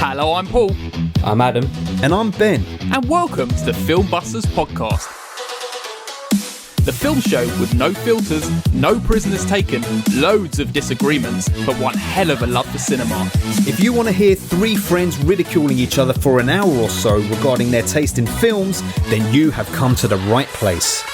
Hello, I'm Paul. I'm Adam. And I'm Ben. And welcome to the Film Busters podcast. The film show with no filters, no prisoners taken, loads of disagreements, but one hell of a love for cinema. If you want to hear three friends ridiculing each other for an hour or so regarding their taste in films, then you have come to the right place.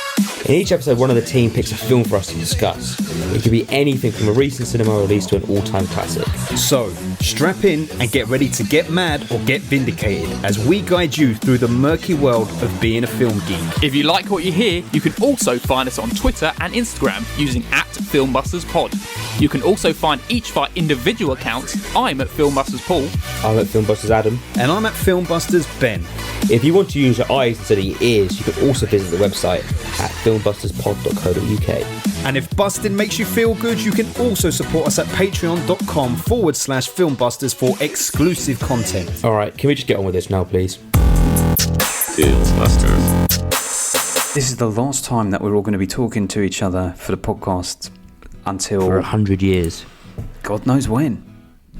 In each episode, one of the team picks a film for us to discuss. It could be anything from a recent cinema release to an all-time classic. So, strap in and get ready to get mad or get vindicated as we guide you through the murky world of being a film geek. If you like what you hear, you can also find us on Twitter and Instagram using @FilmbustersPod. You can also find each of our individual accounts. I'm at Filmbusters Paul. I'm at Filmbusters Adam. And I'm at Filmbusters Ben. If you want to use your eyes instead of your ears, you can also visit the website at filmbusтерspod.co.uk. And if busting makes you feel good, you can also support us at patreon.com/filmbusters for exclusive content. Alright, can we just get on with this now, please? This is the last time that we're all going to be talking to each other for the podcast until... For 100 years. God knows when.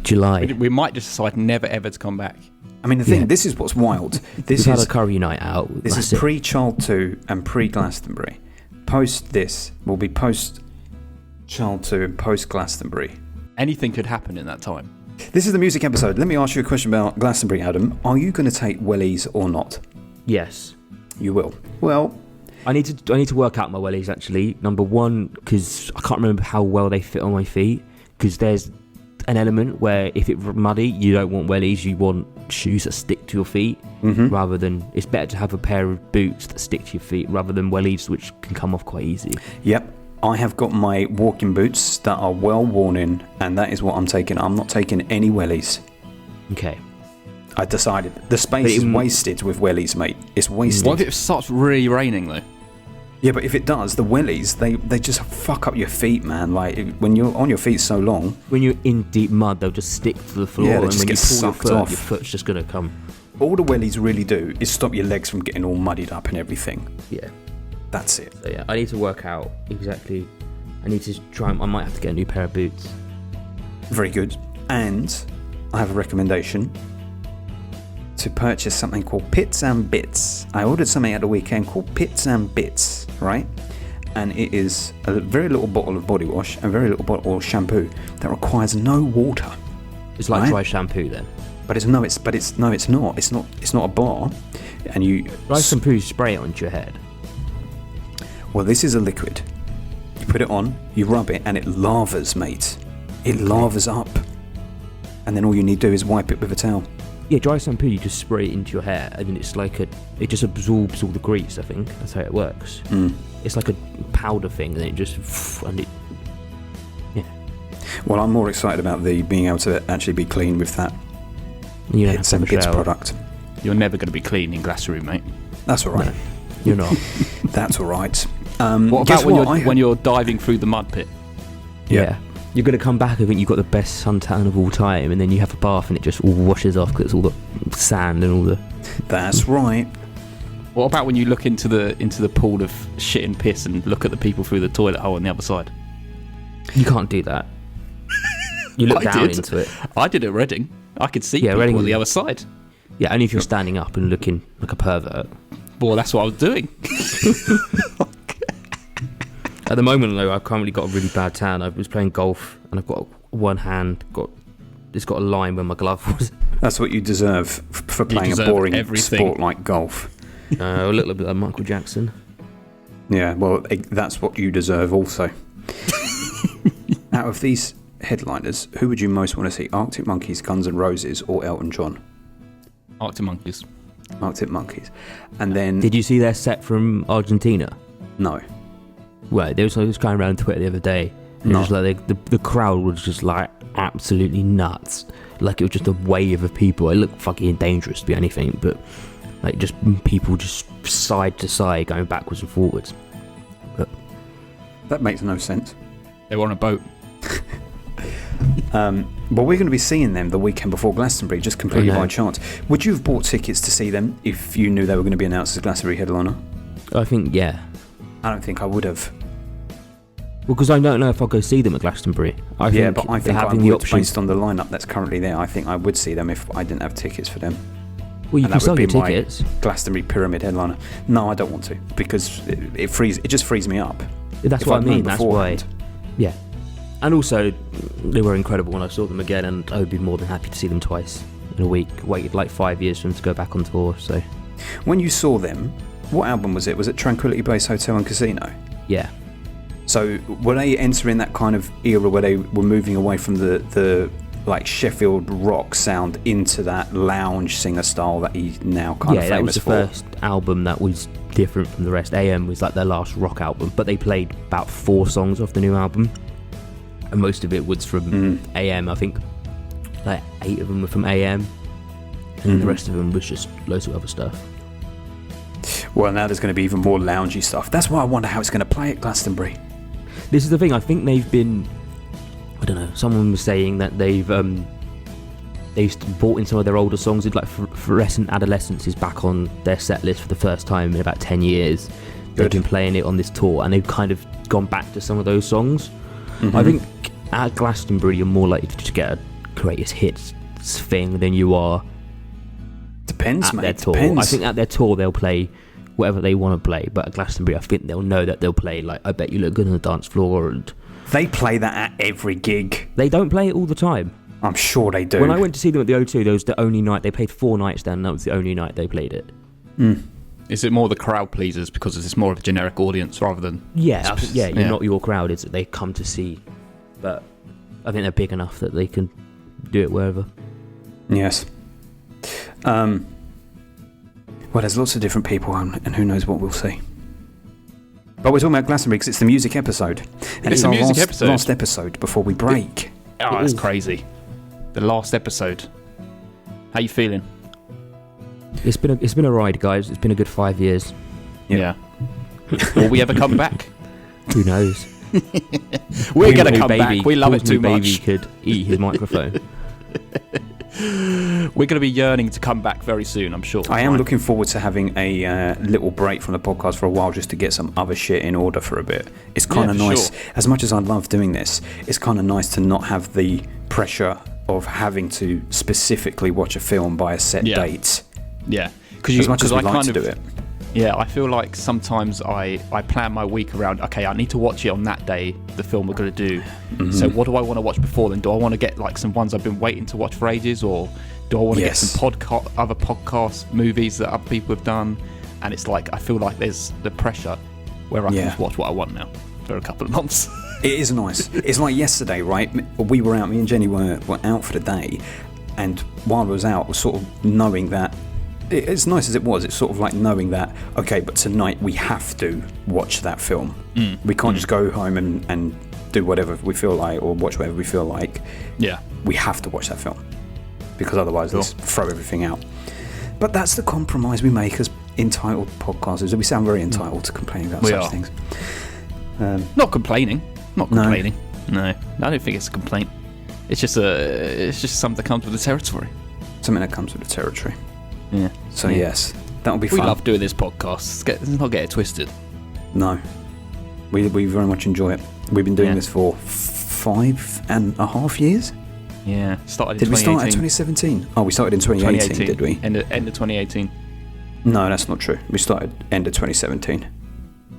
July. We might just decide never ever to come back. I mean, the thing, this is what's wild. We've had a curry night out. This is pre-Child 2 and pre-Glastonbury. Post this will be post-Child 2 and post-Glastonbury. Anything could happen in that time. This is the music episode. Let me ask you a question about Glastonbury, Adam. Are you going to take wellies or not? Yes. You will. Well... I need to work out my wellies, actually. Number one, because I can't remember how well they fit on my feet. Because there's an element where if it's muddy, you don't want wellies, you want shoes that stick to your feet, rather than, it's better to have a pair of boots that stick to your feet rather than wellies which can come off quite easy. Yep, I have got my walking boots that are well worn in, and that is what I'm taking. I'm not taking any wellies. Okay. I decided the space is wasted with wellies, mate. It's wasted. What if it starts really raining though? Yeah, but if it does, the wellies, they just fuck up your feet, man. Like, when you're on your feet so long... When you're in deep mud, they'll just stick to the floor, and when you pull your foot, your foot's just going to come. All the wellies really do is stop your legs from getting all muddied up and everything. Yeah. That's it. So yeah, I need to work out exactly. I need to try, I might have to get a new pair of boots. Very good. And I have a recommendation to purchase something called Pits and Bits. I ordered something at the weekend called Pits and Bits, right? And it is a very little bottle of body wash and a very little bottle of shampoo that requires no water. It's like right? dry shampoo then. But it's not. It's not a bar. And you dry shampoo, you spray it onto your head. Well, this is a liquid. You put it on, you rub it, and it lavas, mate. It lavas up. And then all you need to do is wipe it with a towel. Yeah, dry shampoo, you just spray it into your hair, and then it's like it just absorbs all the grease, I think. That's how it works. It's like a powder thing, and it just... Yeah. Well, I'm more excited about being able to actually be clean with that Pits and Bits product. You're never going to be clean in Glastonbury, mate. That's all right. No, you're not. That's all right. What about when you're diving through the mud pit? Yeah. You're going to come back and think you've got the best suntan of all time, and then you have a bath and it just all washes off because it's all the sand and all the... That's right. What about when you look into the pool of shit and piss and look at the people through the toilet hole on the other side? You can't do that. You look down into it. I did at Reading. I could see people on the other side. Yeah, only if you're standing up and looking like a pervert. Well, that's what I was doing. At the moment, though, I've currently got a really bad tan. I was playing golf, and I've got one hand it's got a line where my glove was. That's what you deserve for playing a boring sport like golf. A little bit like Michael Jackson. Yeah, well, that's what you deserve also. Out of these headliners, who would you most want to see? Arctic Monkeys, Guns N' Roses, or Elton John? Arctic Monkeys. Arctic Monkeys. And then... Did you see their set from Argentina? No. Well, I was going around Twitter the other day, and it was like the crowd was just like absolutely nuts. Like it was just a wave of people. It looked fucking dangerous to be anything, but like just people just side to side going backwards and forwards. But that makes no sense. They were on a boat. But we're going to be seeing them the weekend before Glastonbury, just completely by chance. Would you have bought tickets to see them if you knew they were going to be announced as Glastonbury headliner? I think, yeah. I don't think I would have. because I don't know if I'll go see them at Glastonbury. I think having the would, option. based on the lineup that's currently there, I think I would see them if I didn't have tickets for them. Well, you And can that sell would your be my tickets. Glastonbury Pyramid headliner. No, I don't want to, because it just frees me up. That's If what I I'd known mean. That's why. beforehand. Yeah. And also, they were incredible when I saw them again, and I would be more than happy to see them twice in a week. Waited like 5 years for them to go back on tour, so When you saw them, what album was it? Was it Tranquility Base Hotel and Casino? yeah. So were they entering that kind of era where they were moving away from the like Sheffield rock sound into that lounge singer style that he's now kind of Yeah, that was famous the for? first album that was different from the rest. AM was like their last rock album, but they played about 4 songs off the new album, and most of it was from AM. I think like 8 of them were from AM, and the rest of them was just loads of other stuff. Well, now there's going to be even more loungy stuff. That's why I wonder how it's going to play at Glastonbury. This is the thing. I think they've been. I don't know. Someone was saying that they've brought in some of their older songs. Like Fluorescent Adolescence is back on their set list for the first time in about 10 years. They've been playing it on this tour, and they've kind of gone back to some of those songs. I think at Glastonbury you're more likely to get a greatest hits thing than you are Depends, at mate. their tour. Depends. I think at their tour they'll play whatever they want to play, but at Glastonbury I think they'll know that they'll play like I Bet You Look Good on the Dance Floor, and They play that at every gig. they don't play it all the time. I'm sure they do. When I went to see them at the O2, that was the only night they played 4 nights then, and that was the only night they played it. Is it more the crowd pleasers because it's more of a generic audience rather than... Yeah, you're Yeah. not your crowd, it's that they come to see, but I think they're big enough that they can do it wherever. Yes. Well, there's lots of different people, and who knows what we'll see. But we're talking about Glastonbury because it's the music episode. And It's it's a our music last, episode. last episode before we break. Oh, It that's is. crazy. The last episode. How you feeling? It's been a ride, guys. It's been a good 5 years. Yeah. Will we ever come back? Who knows? We're going to Paul's come new back. We love it Paul's new too baby much. could eat his microphone. We're going to be yearning to come back very soon, I'm sure. I am looking forward to having a little break from the podcast for a while just to get some other shit in order for a bit. It's kind of for nice. sure. As much as I love doing this, it's kind of nice to not have the pressure of having to specifically watch a film by a set Yeah. date. Yeah. As much as we like to do it. Yeah, I feel like sometimes I plan my week around, okay, I need to watch it on that day, the film we're going to do. So what do I want to watch before then? Do I want to get like some ones I've been waiting to watch for ages, or do I want to get some other podcast movies that other people have done? And it's like, I feel like there's the pressure where I can just watch what I want now for a couple of months. It is nice. It's like yesterday, right? We were out, me and Jenny were out for the day, and while I was out, was sort of knowing that, as nice as it was, it's sort of like knowing that, okay, but tonight we have to watch that film. We can't just go home and do whatever we feel like, or watch whatever we feel like. Yeah. We have to watch that film, because otherwise let's throw everything out. But that's the compromise we make as entitled podcasters. We sound very entitled to complaining about such things. Not complaining. Not complaining. No, I don't think it's a complaint. It's just something that comes with the territory. Something that comes with the territory. Yeah. So yes, that'll be We fun. love doing this podcast. Let's not get it twisted. No, we very much enjoy it. We've been doing this for 5.5 years. Yeah. Started in Did we start in 2018. 2017? Oh, we started in 2018, did we? End of 2018. No, that's not true. We started end of 2017.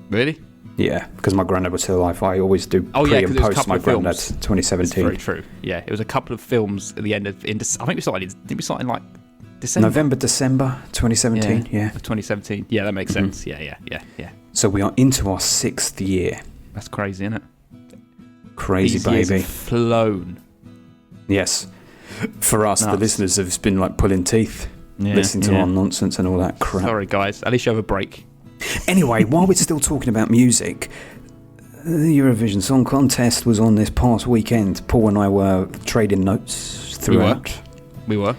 Really? Yeah, because my granddad was still alive. I always do Oh, pre yeah, 'cause and it was a post couple my of films. granddad's That's 2017. very true. Yeah, it was a couple of films at the end of. I think we started. Did we start in like December? November, December 2017. Yeah. Of 2017. Yeah, that makes sense. Yeah. So we are into our 6th year. That's crazy, isn't it? Crazy These years baby. have flown. Yes. For us, the Nuts. listeners have been like pulling teeth, listening to our nonsense and all that crap. Sorry, guys. At least you have a break. Anyway, while we're still talking about music, the Eurovision Song Contest was on this past weekend. Paul and I were trading notes throughout. We were.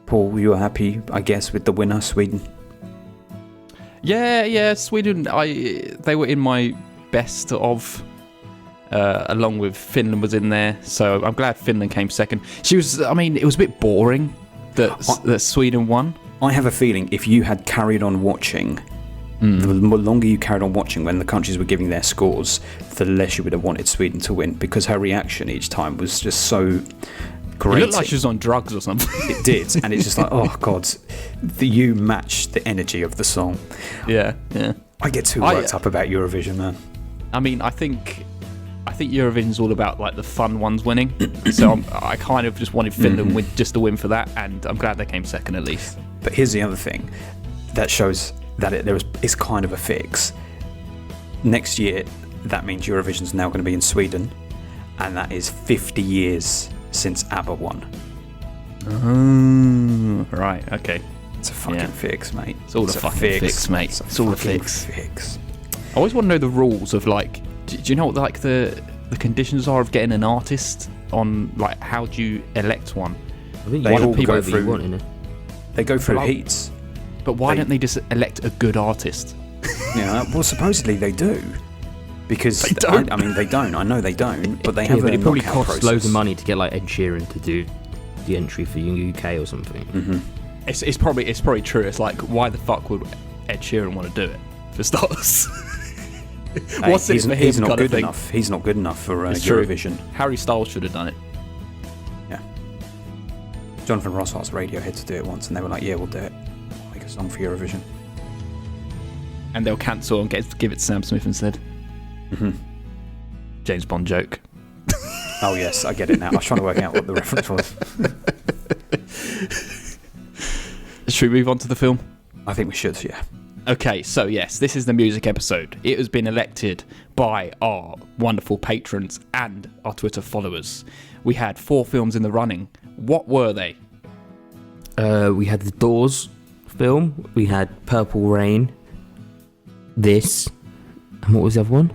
Paul, you were happy, I guess, with the winner, Sweden? Yeah. Sweden. They were in my best of. Along with Finland was in there, so I'm glad Finland came second. It was a bit boring that Sweden won. I have a feeling if you had carried on watching The longer you carried on watching when the countries were giving their scores, the less you would have wanted Sweden to win, because her reaction each time was just so great. It looked like she was on drugs or something. It did, and it's just like, oh god, you match the energy of the song. Yeah. I get too worked up about Eurovision, man. I mean, I think Eurovision's all about like the fun ones winning. So I kind of just wanted Finland just to win for that, and I'm glad they came second at least. But here's the other thing that shows that it's kind of a fix. Next year, that means Eurovision's now going to be in Sweden, and that is 50 years since ABBA won. Right, okay. It's a fucking fix, mate. It's all a fucking fix, mate. It's all a fix. fix. I always want to know the rules of like, do you know what like the conditions are of getting an artist on, like, how do you elect one? I think They you all want people go that you through- want, innit? They go through But I- heats. But why They- don't they just elect a good artist? Yeah, well, supposedly they do. Because They don't. I mean, they don't. I know they don't, but they Yeah, have but a it probably knockout costs process. loads of money to get like Ed Sheeran to do the entry for UK or something. Mm-hmm. It's probably true. It's like, why the fuck would Ed Sheeran want to do it, for starters? Hey, What's it for him he's not kind of good thing? enough. He's not good enough for It's true. Eurovision. Harry Styles should have done it. Yeah. Jonathan Ross asked Radiohead to do it once, and they were like, "Yeah, we'll do it. We'll make a song for Eurovision." And they'll cancel and give it to Sam Smith instead. Mm-hmm. James Bond joke. Oh yes, I get it now. I was trying to work out what the reference was. Should we move on to the film? I think we should. Yeah. Okay, so yes, this is the music episode. It has been elected by our wonderful patrons and our Twitter followers. We had 4 films in the running. What were they? We had the Doors film. We had Purple Rain. This. And what was the other one?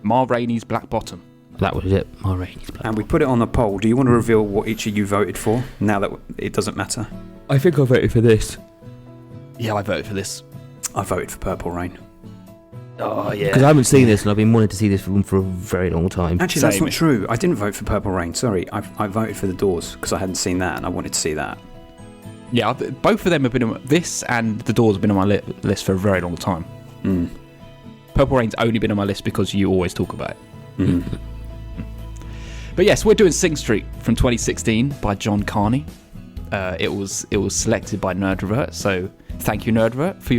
Ma Rainey's Black Bottom. That was it. Ma Rainey's Black And we put it on a poll. Do you want to reveal what each of you voted for? Now that it doesn't matter. I think I voted for this. Yeah, I voted for this. I voted for Purple Rain. Oh, yeah. Because I haven't seen this and I've been wanting to see this film for a very long time. Actually, that's Same. not true. I didn't vote for Purple Rain. Sorry, I voted for The Doors because I hadn't seen that and I wanted to see that. Yeah, both of them have been on this, and The Doors have been on my list for a very long time. Mm. Purple Rain's only been on my list because you always talk about it. Mm. But yes, we're doing Sing Street from 2016 by John Carney. It was selected by Nerdrovert, so thank you, Nerdrovert, for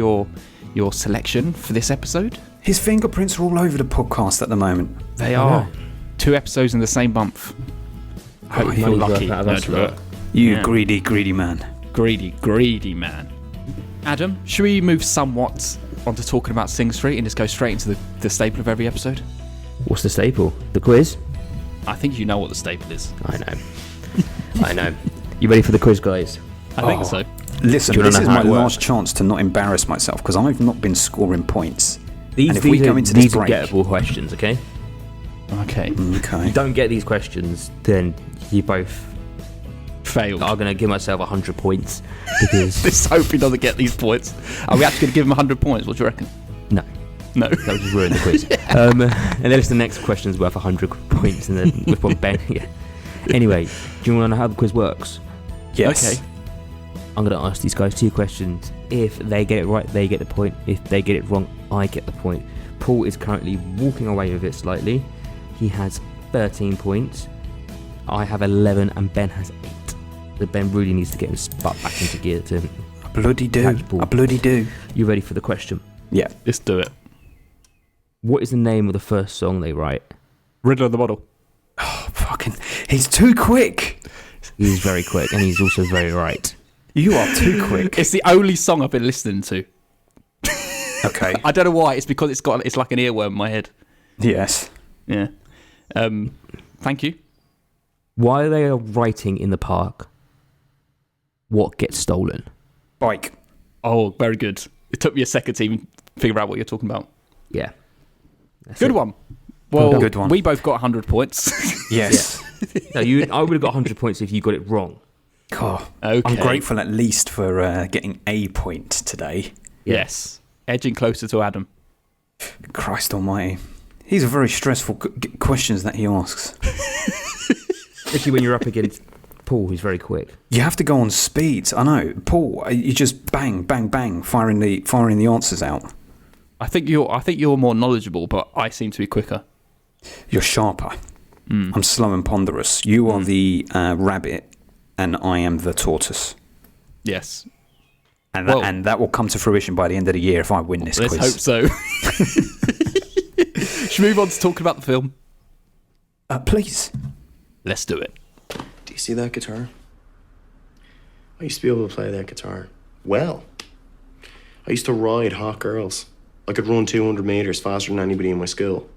your selection for this episode. His fingerprints are all over the podcast at the moment. They I are know. 2 episodes in the same month. I hope you feel money's lucky, worth out of us, Nerdrovert. You Yeah. greedy man. Greedy man. Adam, should we move somewhat onto talking about Sing Street and just go straight into the staple of every episode? What's the staple? The quiz? I think you know what the staple is. I know. I know. You ready for the quiz, guys? I think Oh. so. Listen, Do you wanna this is know how my it last works? chance to not embarrass myself because I've not been scoring points. These, And if we go into this these are break- gettable questions, okay? Okay. Okay. You don't get these questions, then you both Failed. are going to give myself 100 points because Just hope he doesn't get these points. Are we actually going to give him 100 points? What do you reckon? no, No. that would just ruin the quiz. And then it's the next question's worth 100 points, and then with one Ben. Yeah. Anyway, do you want to know how the quiz works? Yes. Okay. I'm going to ask these guys 2 questions. If they get it right, they get the point. If they get it wrong, I get the point. Paul is currently walking away with it slightly. He has 13 points. I have 11 and Ben has 8. So Ben really needs to get his butt back into gear to... I bloody do. Catch ball. I bloody do. You ready for the question? Yeah. Let's do it. What is the name of the first song they write? Riddle of the Model. Oh, fucking. He's too quick. He's very quick and he's also very right. You are too quick. It's the only song I've been listening to. Okay. I don't know why. It's because it's like an earworm in my head. Yes. Yeah. Thank you. While they are writing in the park, what gets stolen? Bike. Oh, very good. It took me a second to even figure out what you're talking about. Yeah. That's Good it. one. Well, Good one. we both got 100 points. Yes. No, I would have got 100 points if you got it wrong. Oh, Okay. I'm grateful at least for getting a point today. Yes. Edging closer to Adam. Christ almighty. These are very stressful questions that he asks. Especially when you're up against Paul, who's very quick. You have to go on speed. I know. Paul, you just bang, bang, bang, firing the answers out. I think you're more knowledgeable, but I seem to be quicker. You're sharper. I'm slow and ponderous. You are the rabbit, and I am the tortoise. Yes. And that will come to fruition by the end of the year if I win this quiz. Let's hope so. Should we move on to talking about the film? Please. Let's do it. Do you see that guitar? I used to be able to play that guitar well. I used to ride hot girls. I could run 200 meters faster than anybody in my school.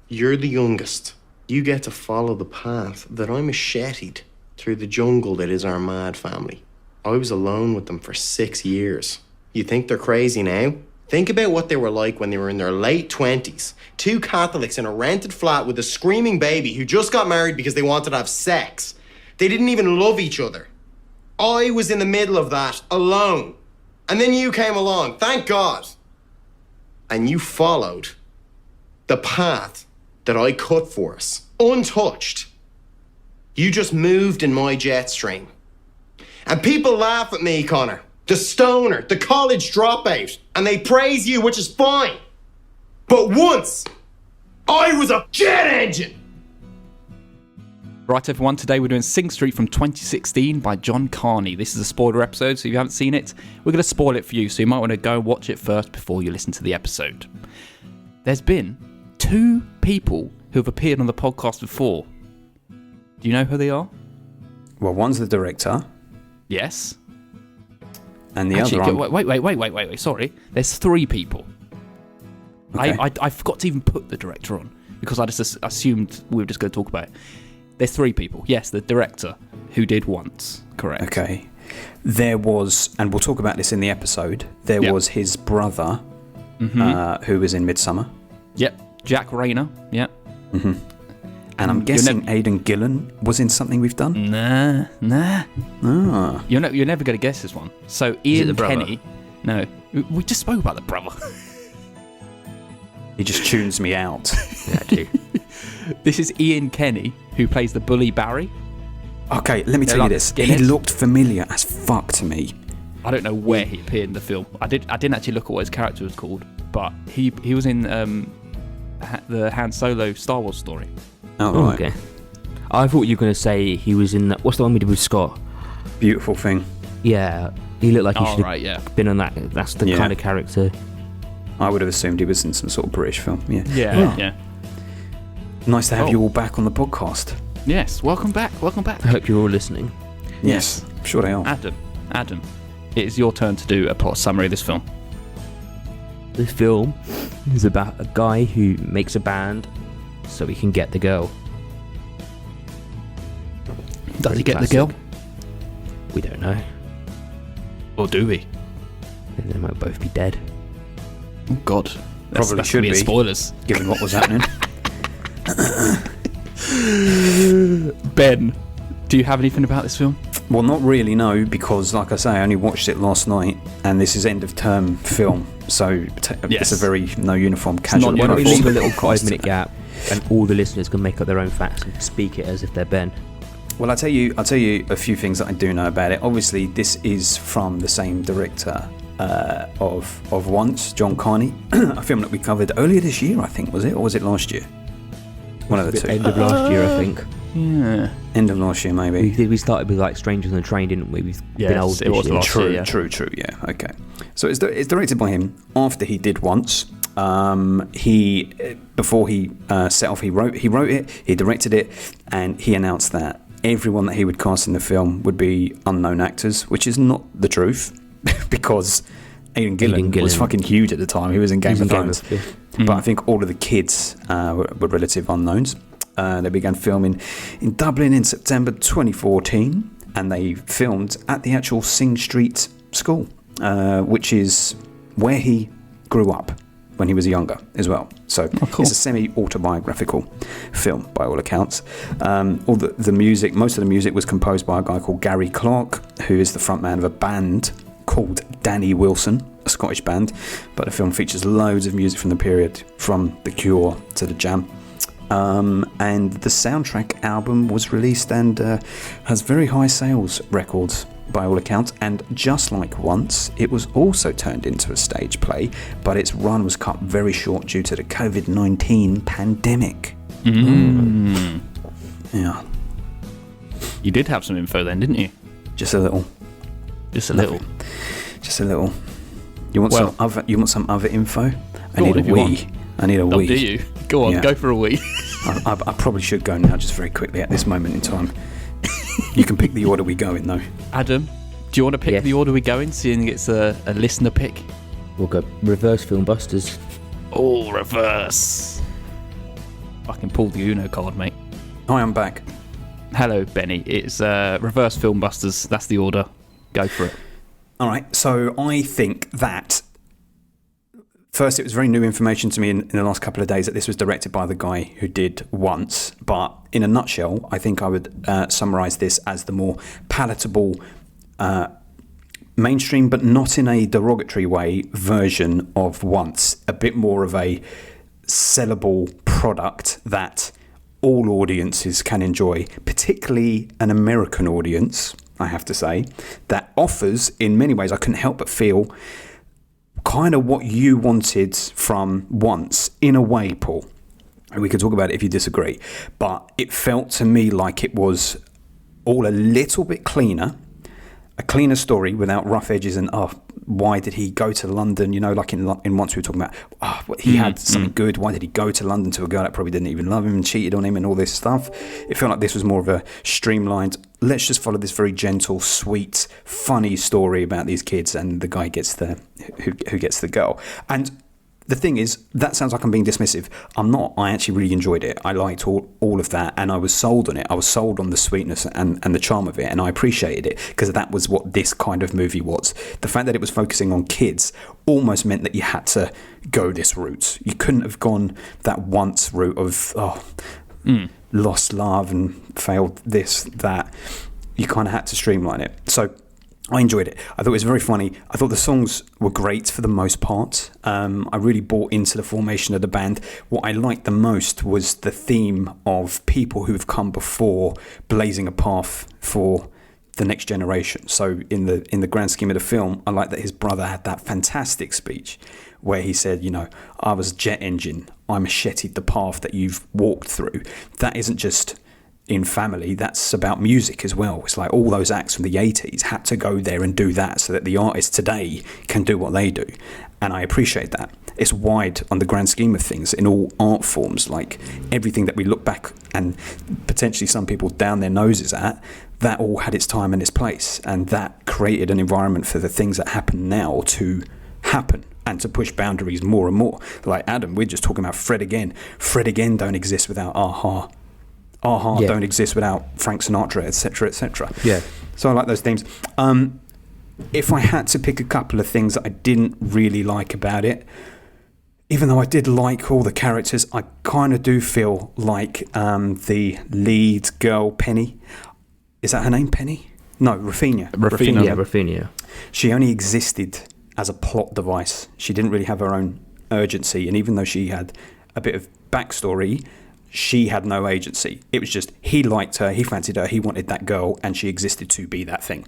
You're the youngest. You get to follow the path that I macheted through the jungle that is our mad family. I was alone with them for 6 years. You think they're crazy now? Think about what they were like when they were in their late 20s. 2 Catholics in a rented flat with a screaming baby who just got married because they wanted to have sex. They didn't even love each other. I was in the middle of that, alone. And then you came along, thank God. And you followed the path that I cut for us, untouched. You just moved in my jet stream. And people laugh at me, Connor, the stoner, the college dropout, and they praise you, which is fine. But once, I was a jet engine. Right, everyone, today we're doing Sing Street from 2016 by John Carney. This is a spoiler episode, so if you haven't seen it, we're going to spoil it for you, so you might want to go and watch it first before you listen to the episode. There's been 2 people who have appeared on the podcast before. Do you know who they are? Well, one's the director, Yes. and the Actually, other... wait, sorry. There's 3 people. Okay. I forgot to even put the director on, because I just assumed we were just going to talk about it. There's 3 people. Yes, the director, who did Once. Correct. Okay. There was, and we'll talk about this in the episode, there was his brother, who was in Midsummer. Yep. Jack Rayner. Yep. And I'm guessing Aidan Gillen was in something we've done? Nah. Ah. You're never going to guess this one. So Is it Ian the brother? Kenny. No, we just spoke about the brother. He just tunes me out. Yeah, I do. This is Ian Kenny, who plays the bully Barry. Okay, let me tell you like this. He skinheads. looked familiar as fuck to me. I don't know where he appeared in the film. I didn't actually look at what his character was called, but he was in the Han Solo Star Wars story. Oh, Oh, right. okay. I thought you were going to say he was in what's the one we did with Scott? Beautiful thing. Yeah, he looked like he should Right, yeah. have been on that. That's the Yeah. kind of character. I would have assumed he was in some sort of British film. Yeah. Yeah. Nice to have Oh. you all back on the podcast. Yes, welcome back. I hope you're all listening. Yes. I'm sure they are. Adam, it is your turn to do a plot summary of this film. This film is about a guy who makes a band so he can get the girl. Does he get the Classic. girl? We don't know. Or do we? And they might both be dead. Oh, God. Probably that's should gonna be. Spoilers. Given what was happening. Ben, do you have anything about this film? Well, not really, no, because like I say, I only watched it last night, and this is end of term film, so it's a very no uniform casual. not Why don't we uniform. leave a little 5-minute gap and all the listeners can make up their own facts and speak it as if they're Ben. Well, I'll tell you a few things that I do know about it. Obviously, this is from the same director of Once, John Carney, a film that we covered earlier this year, I think, was it? Or was it last year? One of the two. End of last year, I think. Yeah. End of last year, maybe. We started with like Strangers on the Train, didn't we? We've been Yes, old it was this year. last True, year, yeah. true, yeah, okay. So it's directed by him after he did Once. Before he set off, he wrote it, he directed it, and he announced that everyone that he would cast in the film would be unknown actors, which is not the truth, because Aidan Gillen was fucking huge at the time. He was in Game of Thrones. But I think all of the kids were relative unknowns. They began filming in Dublin in September 2014, and they filmed at the actual Sing Street School, which is where he grew up when he was younger as well. So it's a semi-autobiographical film by all accounts. All the music, most of the music was composed by a guy called Gary Clark, who is the frontman of a band called Danny Wilson, a Scottish band. But the film features loads of music from the period, from The Cure to The Jam. And the soundtrack album was released and has very high sales records by all accounts. And just like Once, it was also turned into a stage play, but its run was cut very short due to the COVID-19 pandemic. Yeah. You did have some info then, didn't you? Just a little. Just a little. Just a little. You want some other info? I Go need on, if a you wee. want. I need a Oh, wee. do you? Go on, Yeah. go for a wee. I probably should go now, just very quickly at this moment in time. You can pick the order we go in, though. Adam, do you want to pick Yes. the order we go in, seeing it's a listener pick? We'll go reverse Film Busters. Oh, reverse. I can pull the Uno card, mate. Hi, I'm back. Hello, Benny. It's reverse Film Busters. That's the order. Go for it. All right, so I think that first, it was very new information to me in the last couple of days that this was directed by the guy who did Once. But in a nutshell, I think I would summarise this as the more palatable, mainstream, but not in a derogatory way, version of Once. A bit more of a sellable product that all audiences can enjoy, particularly an American audience, I have to say, that offers, in many ways, I couldn't help but feel, kind of what you wanted from Once, in a way, Paul. And we could talk about it if you disagree. But it felt to me like it was all a little bit cleaner, a cleaner story without rough edges and, why did he go to London? You know, like in Once we were talking about, he had something good. Why did he go to London to a girl that probably didn't even love him and cheated on him and all this stuff? It felt like this was more of a streamlined, let's just follow this very gentle, sweet, funny story about these kids and the guy gets who gets the girl. And the thing is, that sounds like I'm being dismissive. I'm not. I actually really enjoyed it. I liked all of that, and I was sold on it. I was sold on the sweetness and the charm of it, and I appreciated it because that was what this kind of movie was. The fact that it was focusing on kids almost meant that you had to go this route. You couldn't have gone that Once route of lost love and failed this, that. You kind of had to streamline it. So I enjoyed it. I thought it was very funny. I thought the songs were great for the most part. I really bought into the formation of the band. What I liked the most was the theme of people who've come before blazing a path for the next generation. So in the grand scheme of the film, I like that his brother had that fantastic speech where he said, you know, I was a jet engine. I macheted the path that you've walked through. That isn't just in family, that's about music as well. It's like all those acts from the 80s had to go there and do that so that the artists today can do what they do. And I appreciate that. It's wide on the grand scheme of things in all art forms, like everything that we look back and potentially some people down their noses at, that all had its time and its place. And that created an environment for the things that happen now to happen and to push boundaries more and more. Like Adam, we're just talking about Fred Again. Fred Again don't exist without a-ha. a-ha don't exist without Frank Sinatra, etc., etc. Yeah. So I like those themes. If I had to pick a couple of things that I didn't really like about it, even though I did like all the characters, I kind of do feel like the lead girl, Penny, is that her name, Penny? No, Rafina. Rafina. Yeah, Rafina. She only existed as a plot device. She didn't really have her own urgency, and even though she had a bit of backstory, she had no agency. It was just he liked her, he fancied her, he wanted that girl, and she existed to be that thing.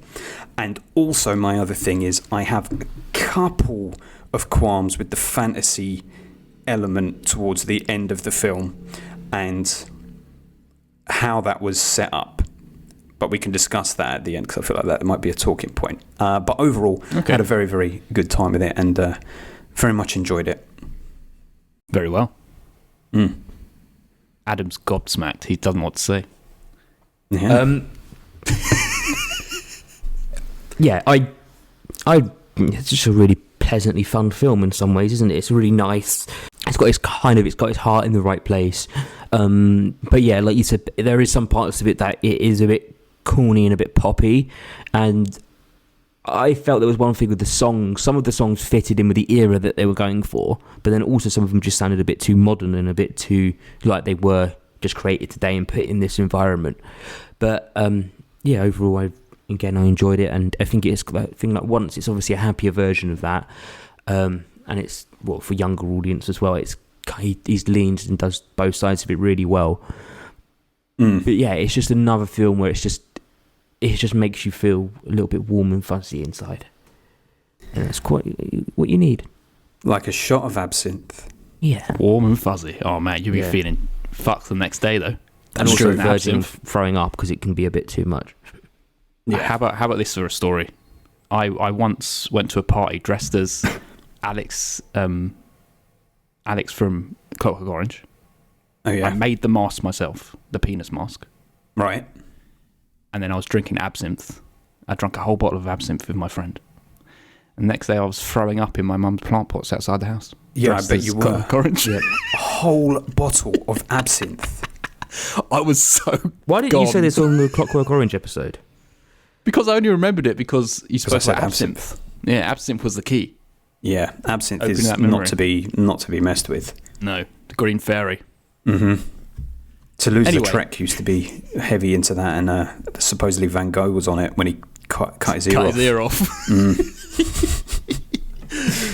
And also my other thing is I have a couple of qualms with the fantasy element towards the end of the film and how that was set up. But we can discuss that at the end because I feel like that might be a talking point. But overall, I had a very, very good time with it and very much enjoyed it. Very well. Adam's gobsmacked. He doesn't know what to say. Yeah. Yeah, it's just a really pleasantly fun film in some ways, isn't it? It's really nice. It's got its heart in the right place. But yeah, like you said, there is some parts of it that it is a bit corny and a bit poppy, and I felt there was one thing with the songs. Some of the songs fitted in with the era that they were going for, but then also some of them just sounded a bit too modern and a bit too like they were just created today and put in this environment. But yeah, overall, I enjoyed it, and I think it's that thing like Once. It's obviously a happier version of that, and it's for younger audience as well. It's he's leans and does both sides of it really well. But yeah, it's just another film where it just makes you feel a little bit warm and fuzzy inside, and that's quite what you need. Like a shot of absinthe. Yeah, Warm and fuzzy. Oh man, you'll be Yeah. feeling fucked the next day though. and also Absinthe. verging of throwing up because it can be a bit too much. Yeah. How about this for a story? I once went to a party dressed as Alex from Clockwork Orange. Oh yeah. I made the mask myself, the penis mask, Right. and then I was drinking absinthe. I drank a whole bottle of absinthe with my friend. And the next day I was throwing up in my mum's plant pots outside the house. Yeah, dressed I bet as you were. Clockwork Orange. A whole bottle of absinthe. I was so Why didn't you gone. say this on the Clockwork Orange episode? Because I only remembered it because you spoke I said about absinthe. Yeah, absinthe was the key. Yeah, absinthe Open is that memory. not to be messed with. No, the Green Fairy. Toulouse-Lautrec Anyway. used to be heavy into that, and supposedly Van Gogh was on it when he cut his ear Cut off. his ear off.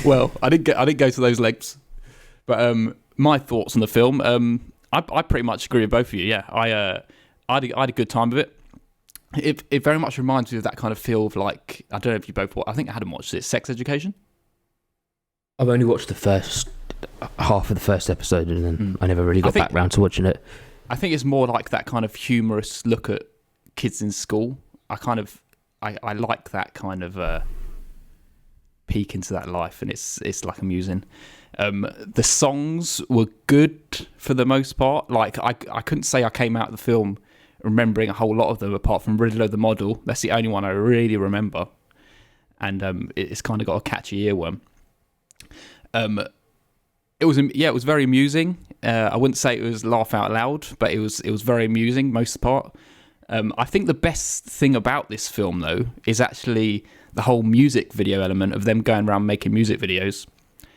Well, I didn't go to those lengths, but my thoughts on the film. I pretty much agree with both of you. Yeah, I had a good time with it. It very much reminds me of that kind of feel of like, I don't know if you both watched. I think I hadn't watched it. Sex Education. I've only watched the first half of the first episode, and then I never really I got think- back round to watching it. I think it's more like that kind of humorous look at kids in school. I like that kind of peek into that life, and it's like amusing. The songs were good for the most part. Like I couldn't say I came out of the film remembering a whole lot of them apart from Riddler the Model. That's the only one I really remember, and it's kind of got a catchy earworm. It was very amusing. I wouldn't say it was laugh out loud, but it was very amusing most of the part. I think the best thing about this film though is actually the whole music video element of them going around making music videos.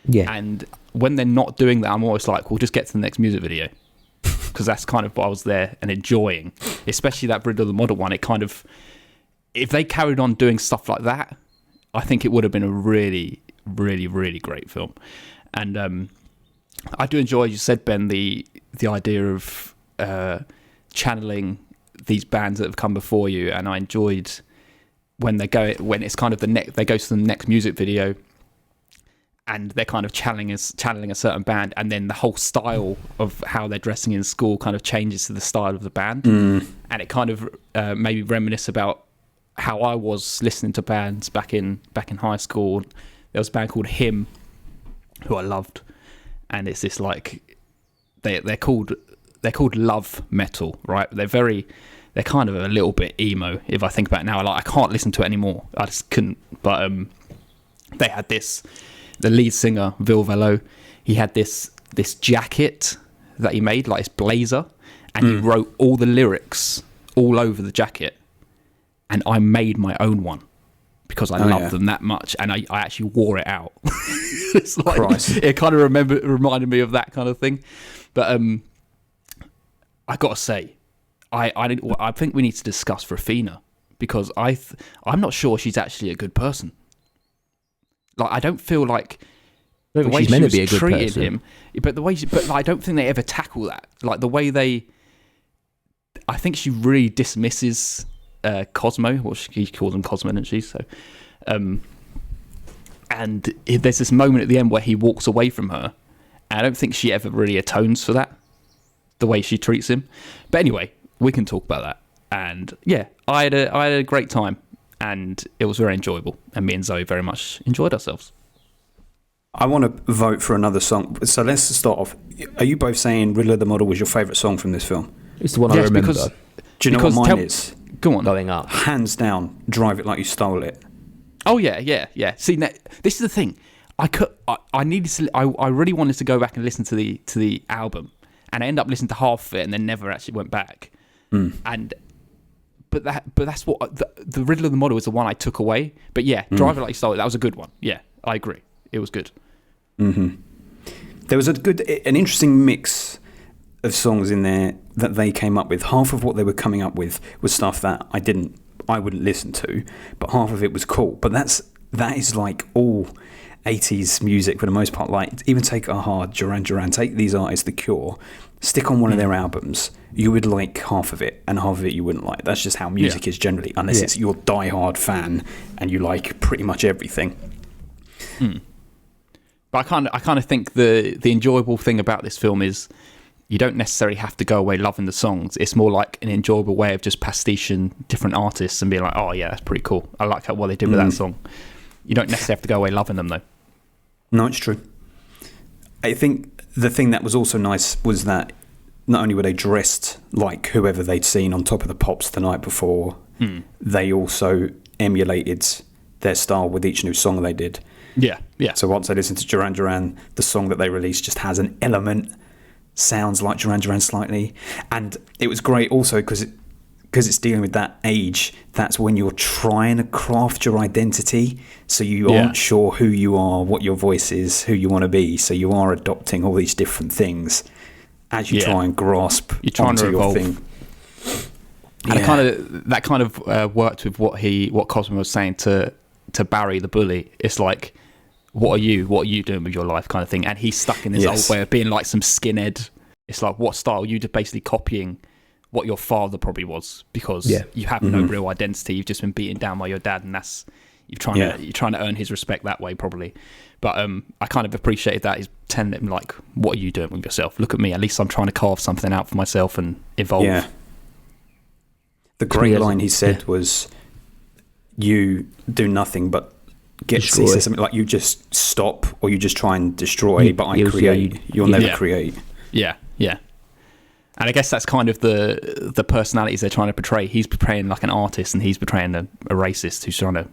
Yeah, And when they're not doing that, I'm always like, we'll just get to the next music video. Because that's kind of what I was there and enjoying. Especially that Riddler the Model one. It kind of, if they carried on doing stuff like that, I think it would have been a really, really, really great film. And I do enjoy, as you said, Ben, the idea of channeling these bands that have come before you. And I enjoyed when it's kind of they go to the next music video, and they're kind of channeling a certain band, and then the whole style of how they're dressing in school kind of changes to the style of the band, and it kind of maybe reminisce about how I was listening to bands back in high school. There was a band called Him, who I loved, and it's this like they're called love metal, right? They're kind of a little bit emo. If I think about it now, I can't listen to it anymore. I just couldn't. But they had this. The lead singer, Vil Velo, he had this jacket that he made, like his blazer, and he wrote all the lyrics all over the jacket. And I made my own one because I loved them that much, and I actually wore it out. It's like, Christ. it kind of reminded me of that kind of thing. But I gotta say, I think we need to discuss Rafina, because I'm not sure she's actually a good person. Like, I don't feel like the way she's she meant to was be a good treating person. him, but I don't think they ever tackle that. Like the way I think she really dismisses Cosmo, or she calls him Cosmo, doesn't she? So, and there's this moment at the end where he walks away from her, and I don't think she ever really atones for that, the way she treats him. But anyway, we can talk about that. And yeah, I had a great time. And it was very enjoyable. And me and Zoe very much enjoyed ourselves. I want to vote for another song. So let's start off. Are you both saying Riddler the Model was your favourite song from this film? it's the one I Yes, remember. because- Do you know what mine is? Go on. Going up. Hands down, Drive It Like You Stole It. Oh yeah. See, this is the thing. I needed to. I really wanted to go back and listen to the album, and I ended up listening to half of it, and then never actually went back. But that's what the Riddler of the Model is the one I took away. But yeah, Drive It Like You Stole It. That was a good one. Yeah, I agree. It was good. There was an interesting mix of songs in there that they came up with. Half of what they were coming up with was stuff that I wouldn't listen to, but half of it was cool. But that's that is like all 80s music for the most part. Like, even take A-ha, Duran Duran, take these artists, The Cure, stick on one of their albums, you would like half of it, and half of it you wouldn't like. That's just how music is generally, unless it's your die-hard fan and you like pretty much everything. But I kind of think the enjoyable thing about this film is you don't necessarily have to go away loving the songs. It's more like an enjoyable way of just pastiching different artists and being like, oh yeah, that's pretty cool. I like what they did with that song. You don't necessarily have to go away loving them though. No, it's true. I think the thing that was also nice was that not only were they dressed like whoever they'd seen on Top of the Pops the night before, they also emulated their style with each new song they did. Yeah. So once I listened to Duran Duran, the song that they released just has an element, sounds like Duran Duran slightly. And it was great also because it's dealing with that age. That's when you're trying to craft your identity. So you aren't sure who you are, what your voice is, who you want to be. So you are adopting all these different things as you try and grasp onto your thing. And that kind of worked with what Cosmo was saying to Barry the bully. It's like, what are you doing with your life kind of thing. And he's stuck in this old way of being like some skinhead. It's like, what style? You're just basically copying what your father probably was, because you have no real identity. You've just been beaten down by your dad, and that's you're trying to earn his respect that way probably. But I kind of appreciated that. He's telling him like, what are you doing with yourself? Look at me. At least I'm trying to carve something out for myself and evolve. Yeah. The great line he said was, you do nothing but get to see something, like you just stop or you just try and destroy, but I create. You'll never create. Yeah. And I guess that's kind of the personalities they're trying to portray. He's portraying like an artist, and he's portraying a racist who's trying to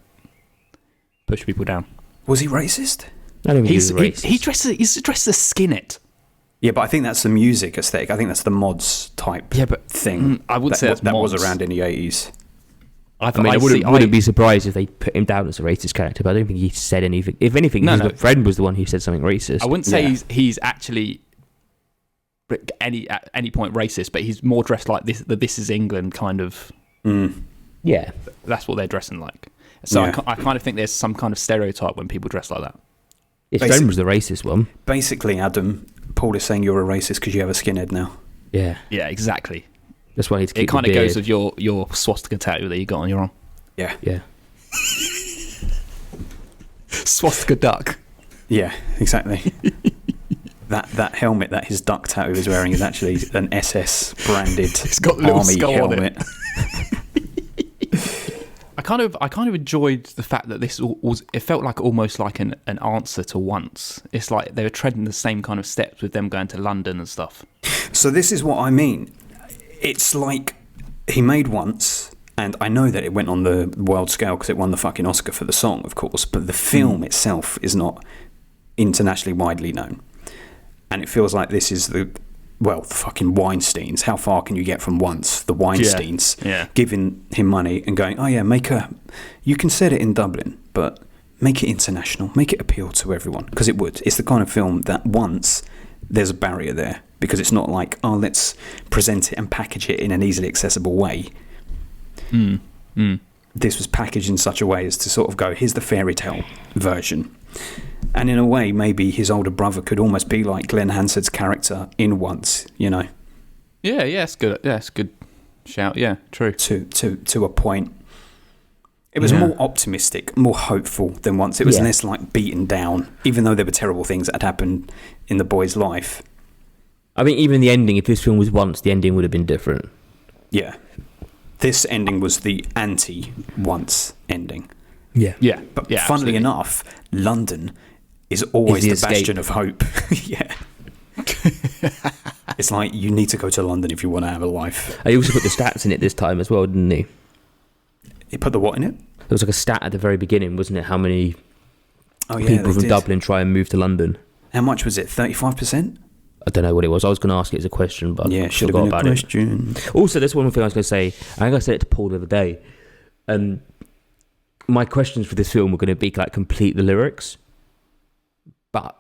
push people down. Was he racist? I don't think he's racist. He's dressed as a skinhead. Yeah, but I think that's the music aesthetic. I think that's the mods type thing. I wouldn't say that's that mods. was around in the 80s. I wouldn't be surprised if they put him down as a racist character, but I don't think he said anything. If anything, his friend was the one who said something racist. I wouldn't say he's actually at any point racist, but he's more dressed like this is England kind of. Yeah, that's what they're dressing like. So I kind of think there's some kind of stereotype when people dress like that. His friend was the racist one. Basically, Adam, Paul is saying you're a racist because you have a skinhead now. Yeah, exactly. That's why he's. It kind of goes with your swastika tattoo that you got on your arm. Yeah. Swastika duck. Yeah, exactly. that helmet that his duck tattoo is wearing is actually an SS branded it's got a little army skull helmet. On it. I kind of enjoyed the fact that this it felt like almost like an answer to Once. It's like they were treading the same kind of steps with them going to London and stuff. So this is what I mean. It's like he made Once, and I know that it went on the world scale because it won the fucking Oscar for the song, of course, but the film itself is not internationally widely known. And it feels like this is the fucking Weinsteins. How far can you get from Once? The Weinsteins giving him money and going, oh yeah, you can set it in Dublin, but make it international, make it appeal to everyone, because it would. It's the kind of film that once there's a barrier there, because it's not like, oh, let's present it and package it in an easily accessible way. This was packaged in such a way as to sort of go, here's the fairy tale version. And in a way, maybe his older brother could almost be like Glenn Hansard's character in Once, you know? Yeah, it's good. Yeah, it's a good shout. Yeah, true. To a point. It was more optimistic, more hopeful than Once. It was less like beaten down, even though there were terrible things that had happened in the boy's life. I mean, even the ending, if this film was Once, the ending would have been different. Yeah. This ending was the anti-Once ending. Yeah. But funnily enough, London is always the bastion of hope. Yeah. It's like, you need to go to London if you want to have a life. He also put the stats in it this time as well, didn't he? He put the what in it? There was like a stat at the very beginning, wasn't it? How many people from Dublin try and move to London? How much was it? 35%? I don't know what it was. I was going to ask it as a question, but I forgot about it. Also, there's one thing I was going to say. I think I said it to Paul the other day. My questions for this film were going to be like complete the lyrics, but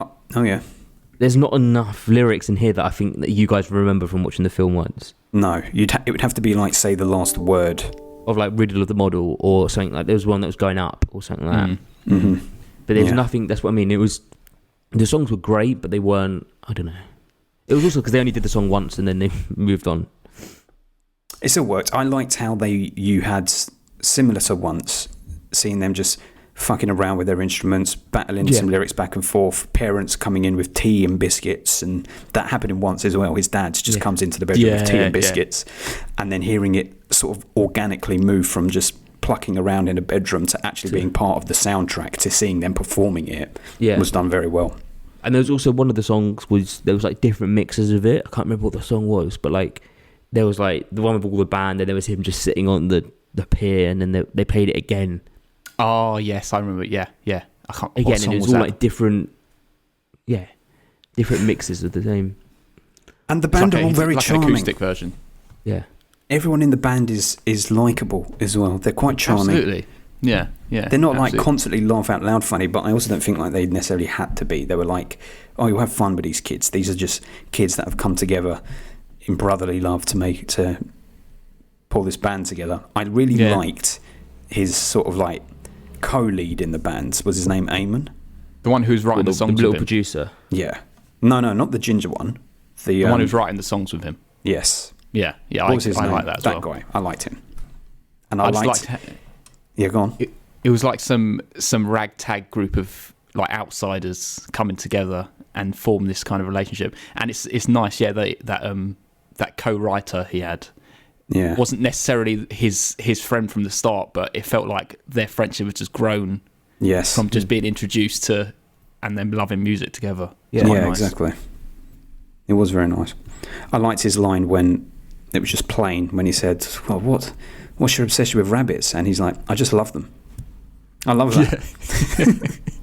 there's not enough lyrics in here that I think that you guys remember from watching the film once. No, it would have to be like, say, the last word of like Riddle of the Model or something. Like there was one that was going up or something like that. Mm-hmm. But there was nothing. That's what I mean. It was the songs were great, but they weren't. I don't know. It was also because they only did the song once and then they moved on. It still worked. I liked how you had similar to Once, seeing them just fucking around with their instruments, battling some lyrics back and forth, parents coming in with tea and biscuits, and that happened in Once as well. His dad just comes into the bedroom with tea and biscuits, and then hearing it sort of organically move from just plucking around in a bedroom to actually being part of the soundtrack to seeing them performing it was done very well. And there was also one of the songs there was like different mixes of it. I can't remember what the song was, but like there was like the one with all the band, and there was him just sitting on the pier, and then they played it again. Oh yes, I remember. Yeah. I can't. Again, and it was all like different mixes of the same. And the band are all very charming. An acoustic version. Yeah. Everyone in the band is likable as well. They're quite charming. Absolutely. Yeah. They're not like constantly laugh out loud funny, but I also don't think like they necessarily had to be. They were like, oh, you have fun with these kids. These are just kids that have come together in brotherly love to pull this band together. I really liked his sort of like co-lead in the band. Was his name Eamon? The one who's writing the songs the little with him. producer. Yeah. No, not the ginger one. The one who's writing the songs with him. Yes. Yeah. What was his name? like that as well. That guy. I liked him. And I liked. Yeah, go on. It was like some ragtag group of like outsiders coming together and form this kind of relationship. And it's nice, that co-writer he had wasn't necessarily his friend from the start, but it felt like their friendship was just grown from just being introduced to and then loving music together. Yeah, nice. Exactly. It was very nice. I liked his line when it was just plain, when he said, well, what's your obsession with rabbits? And he's like, I just love them. I love that.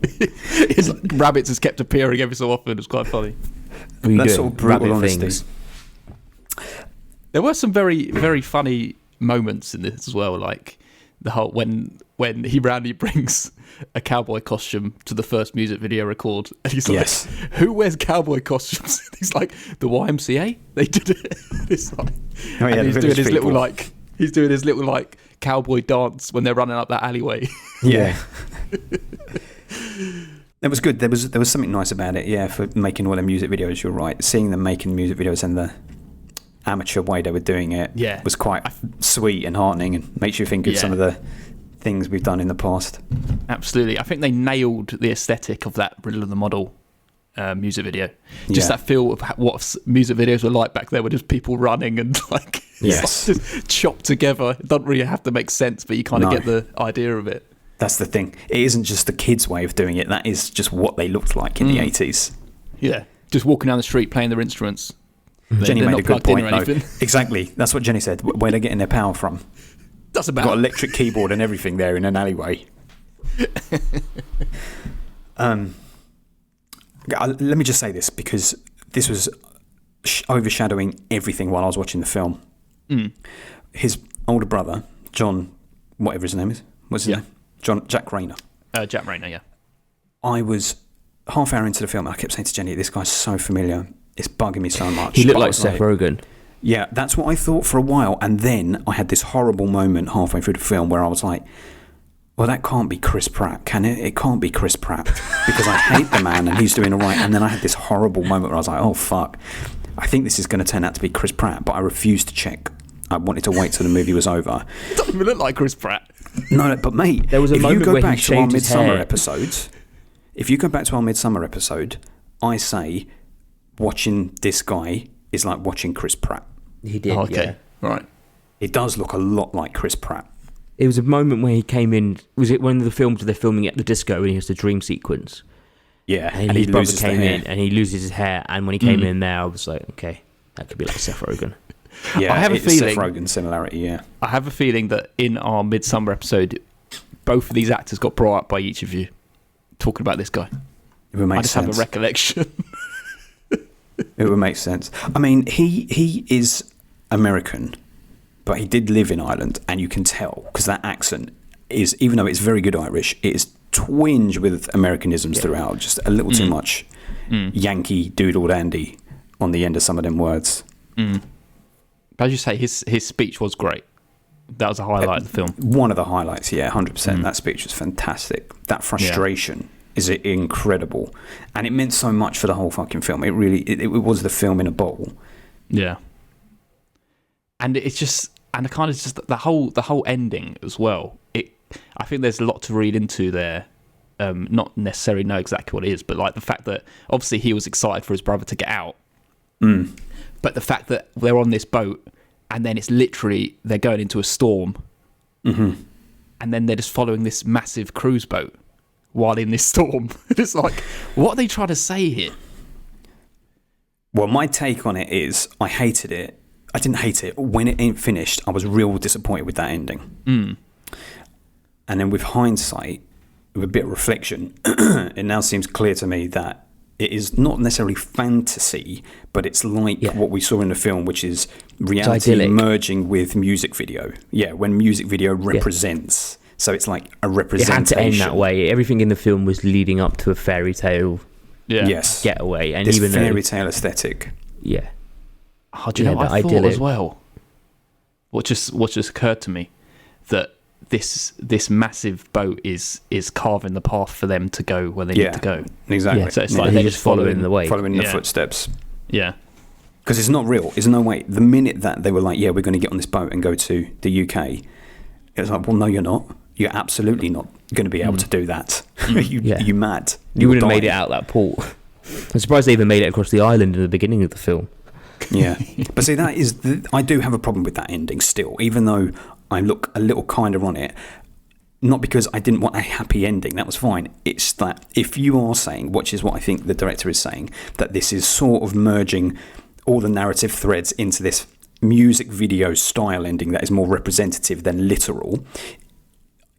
It's like, rabbits has kept appearing every so often. It's quite funny. That's sort of brutal honesty. There were some very, very funny moments in this as well, like the whole when he randomly brings a cowboy costume to the first music video record, and he's like, "Who wears cowboy costumes?" He's like, "The YMCA. They did it." It's like, and he's doing his little like cowboy dance when they're running up that alleyway. Yeah. It was good. There was something nice about it. Yeah, for making all the music videos. You're right. Seeing them making music videos and the amateur way they were doing it was quite sweet and heartening, and makes you think of some of the things we've done in the past. Absolutely. I think they nailed the aesthetic of that Riddle of the Model music video. Just that feel of what music videos were like back there, were just people running and like just chopped together. It doesn't really have to make sense, but you kind of get the idea of it. That's the thing. It isn't just the kids' way of doing it. That is just what they looked like in the 80s. Yeah. Just walking down the street playing their instruments. Jenny made a good point, though. Exactly. That's what Jenny said. Where they're getting their power from. Doesn't matter. Got an electric keyboard and everything there in an alleyway. Let me just say this, because this was overshadowing everything while I was watching the film. His older brother, John, whatever his name is. What's his name? Jack Rayner. Jack Rayner, yeah. I was half hour into the film and I kept saying to Jenny, this guy's so familiar. It's bugging me so much. He looked like Seth Rogen. Yeah, that's what I thought for a while. And then I had this horrible moment halfway through the film where I was like, well, that can't be Chris Pratt, can it? It can't be Chris Pratt, because I hate the man and he's doing all right. And then I had this horrible moment where I was like, oh, fuck. I think this is going to turn out to be Chris Pratt, but I refused to check. I wanted to wait till the movie was over. It doesn't even look like Chris Pratt. No, but mate, there was a moment where he shaved his hair. If you go back to our Midsummer episode, I say watching this guy is like watching Chris Pratt. He did, Right. It does look a lot like Chris Pratt. It was a moment where he came in. Was it one of the films where they're filming at the disco and he has the dream sequence? Yeah, and his brother came in and he loses his hair. And when he came in there, I was like, okay, that could be like Seth Rogen. Yeah, I have a feeling, Seth Rogen similarity. Yeah, I have a feeling that in our Midsummer episode, both of these actors got brought up by each of you talking about this guy. It would make I just sense. have a recollection. It would make sense. I mean, he is American, but he did live in Ireland, and you can tell because that accent is, even though it's very good Irish, it is twinge with Americanisms throughout. Just a little too much Yankee doodle dandy on the end of some of them words. But as you say, his speech was great. That was a highlight of the film. One of the highlights, yeah, 100%. That speech was fantastic. That frustration is incredible, and it meant so much for the whole fucking film. It really, it was the film in a bottle. Yeah. And it's just, and the kind of just the whole ending as well. I think there's a lot to read into there. Not necessarily know exactly what it is, but like the fact that obviously he was excited for his brother to get out. But the fact that they're on this boat and then it's literally they're going into a storm, and then they're just following this massive cruise boat while in this storm. It's like, what are they trying to say here? Well, my take on it is I hated it. I didn't hate it. When it ain't finished, I was real disappointed with that ending. And then with hindsight, with a bit of reflection, it now seems clear to me that it is not necessarily fantasy, but it's like what we saw in the film, which is reality merging with music video. Yeah, when music video represents. So it's like a representation. It had to end that way. Everything in the film was leading up to a fairy tale getaway. And this even fairy tale aesthetic. Yeah. Oh, do you know what I thought as well? What just occurred to me, that this massive boat is carving the path for them to go where they need to go. Exactly. Yeah, so it's like they're just following the way. Following the footsteps. Yeah. Because it's not real. There's no way. The minute that they were like, yeah, we're going to get on this boat and go to the UK, it's like, well, no, you're not. You're absolutely not going to be able to do that. You mad. You wouldn't have made it out that port. I'm surprised they even made it across the island in the beginning of the film. Yeah. But see, I do have a problem with that ending still, even though I look a little kinder on it. Not because I didn't want a happy ending, that was fine. It's that if you are saying, which is what I think the director is saying, that this is sort of merging all the narrative threads into this music video style ending that is more representative than literal,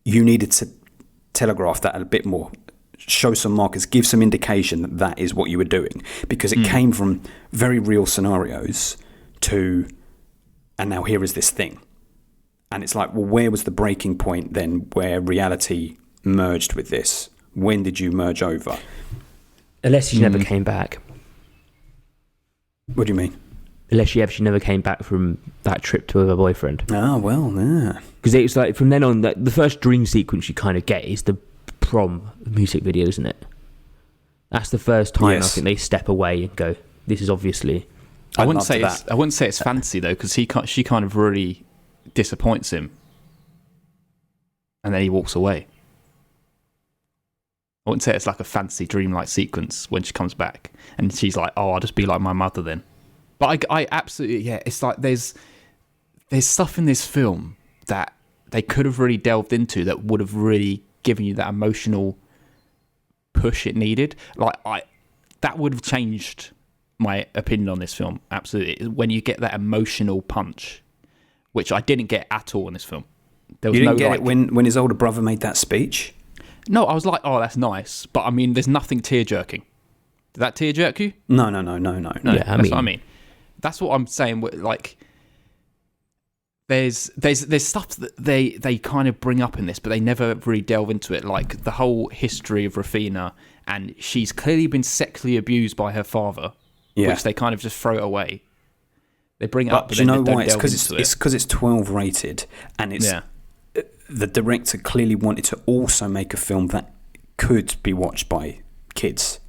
you needed to telegraph that a bit more, show some markers, give some indication that that is what you were doing, because it came from very real scenarios and now here is this thing. And it's like, well, where was the breaking point then where reality merged with this? When did you merge over? Unless she never came back. What do you mean? Unless she never came back from that trip to her boyfriend. Oh, well, yeah. Because it's like, from then on, the first dream sequence you kind of get is the prom music video, isn't it? That's the first time I think they step away and go, this is obviously... I wouldn't say it's fancy, though, because she kind of really disappoints him. And then he walks away. I wouldn't say it's like a fancy dreamlike sequence when she comes back. And she's like, oh, I'll just be like my mother then. But I absolutely, it's like there's stuff in this film that they could have really delved into that would have really given you that emotional push it needed. That would have changed my opinion on this film, absolutely. When you get that emotional punch, which I didn't get at all in this film. There was you didn't get it when his older brother made that speech? No, I was like, oh, that's nice. But I mean, there's nothing tear-jerking. Did that tear-jerk you? No. Yeah, that's what I mean. That's what I'm saying. Like, there's stuff that they kind of bring up in this, but they never really delve into it. Like the whole history of Rafina, and she's clearly been sexually abused by her father, which they kind of just throw away. They bring it up, but you know why? It's because it's 12 rated, and it's the director clearly wanted to also make a film that could be watched by kids.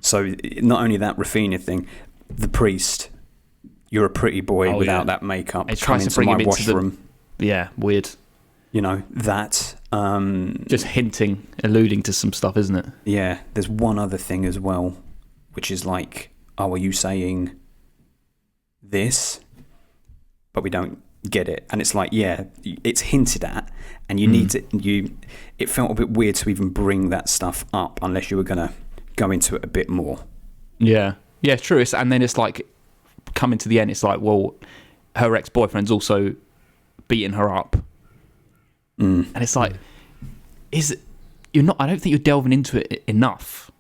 So not only that Rafina thing, the priest, you're a pretty boy without that makeup. It tries to bring him into washroom. Weird. You know, that... just alluding to some stuff, isn't it? Yeah, there's one other thing as well, which is like, oh, are you saying this? But we don't get it. And it's like, yeah, it's hinted at, and you need to... It felt a bit weird to even bring that stuff up unless you were going to go into it a bit more. Yeah, true. And then it's like, coming to the end, it's like, well, her ex-boyfriend's also beating her up. And it's like, I don't think you're delving into it enough.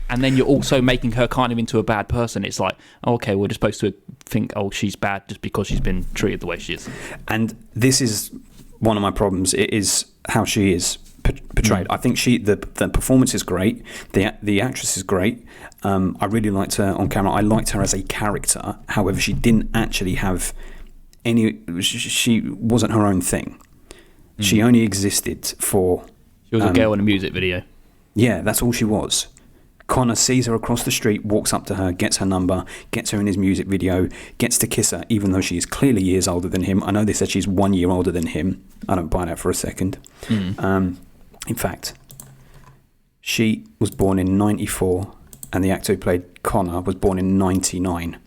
And then you're also making her kind of into a bad person. It's like, okay, we're just supposed to think, oh, she's bad just because she's been treated the way she is. And this is one of my problems. It is how she is portrayed. I think the performance is great. The actress is great. I really liked her on camera. I liked her as a character. However, she didn't actually have she wasn't her own thing. She only existed for. She was a girl in a music video. Yeah, that's all she was. Connor sees her across the street, walks up to her, gets her number, gets her in his music video, gets to kiss her, even though she's clearly years older than him. I know they said she's 1 year older than him. I don't buy that for a second. In fact, she was born in 94, and the actor who played Connor was born in 99.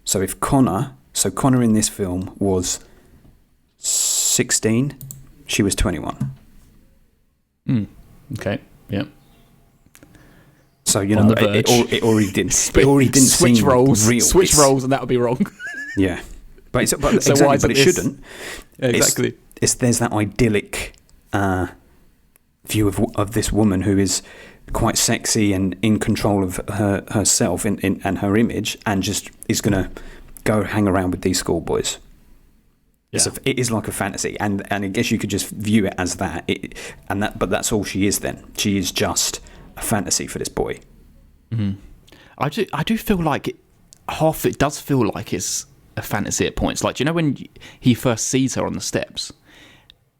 So Connor in this film was 16, she was 21. Okay. Yeah. So it already didn't. It already didn't switch seem roles. real. Switch roles, and that would be wrong. Yeah, but So exactly, why but it isn't this- shouldn't. Exactly. There's that idyllic view of this woman who is quite sexy and in control of herself and her image, and just is going to go hang around with these schoolboys. Yeah. It is like a fantasy, and I guess you could just view it as that. But that's all she is. Then she is just a fantasy for this boy. I do feel like it does feel like it's a fantasy at points. Like, do you know when he first sees her on the steps?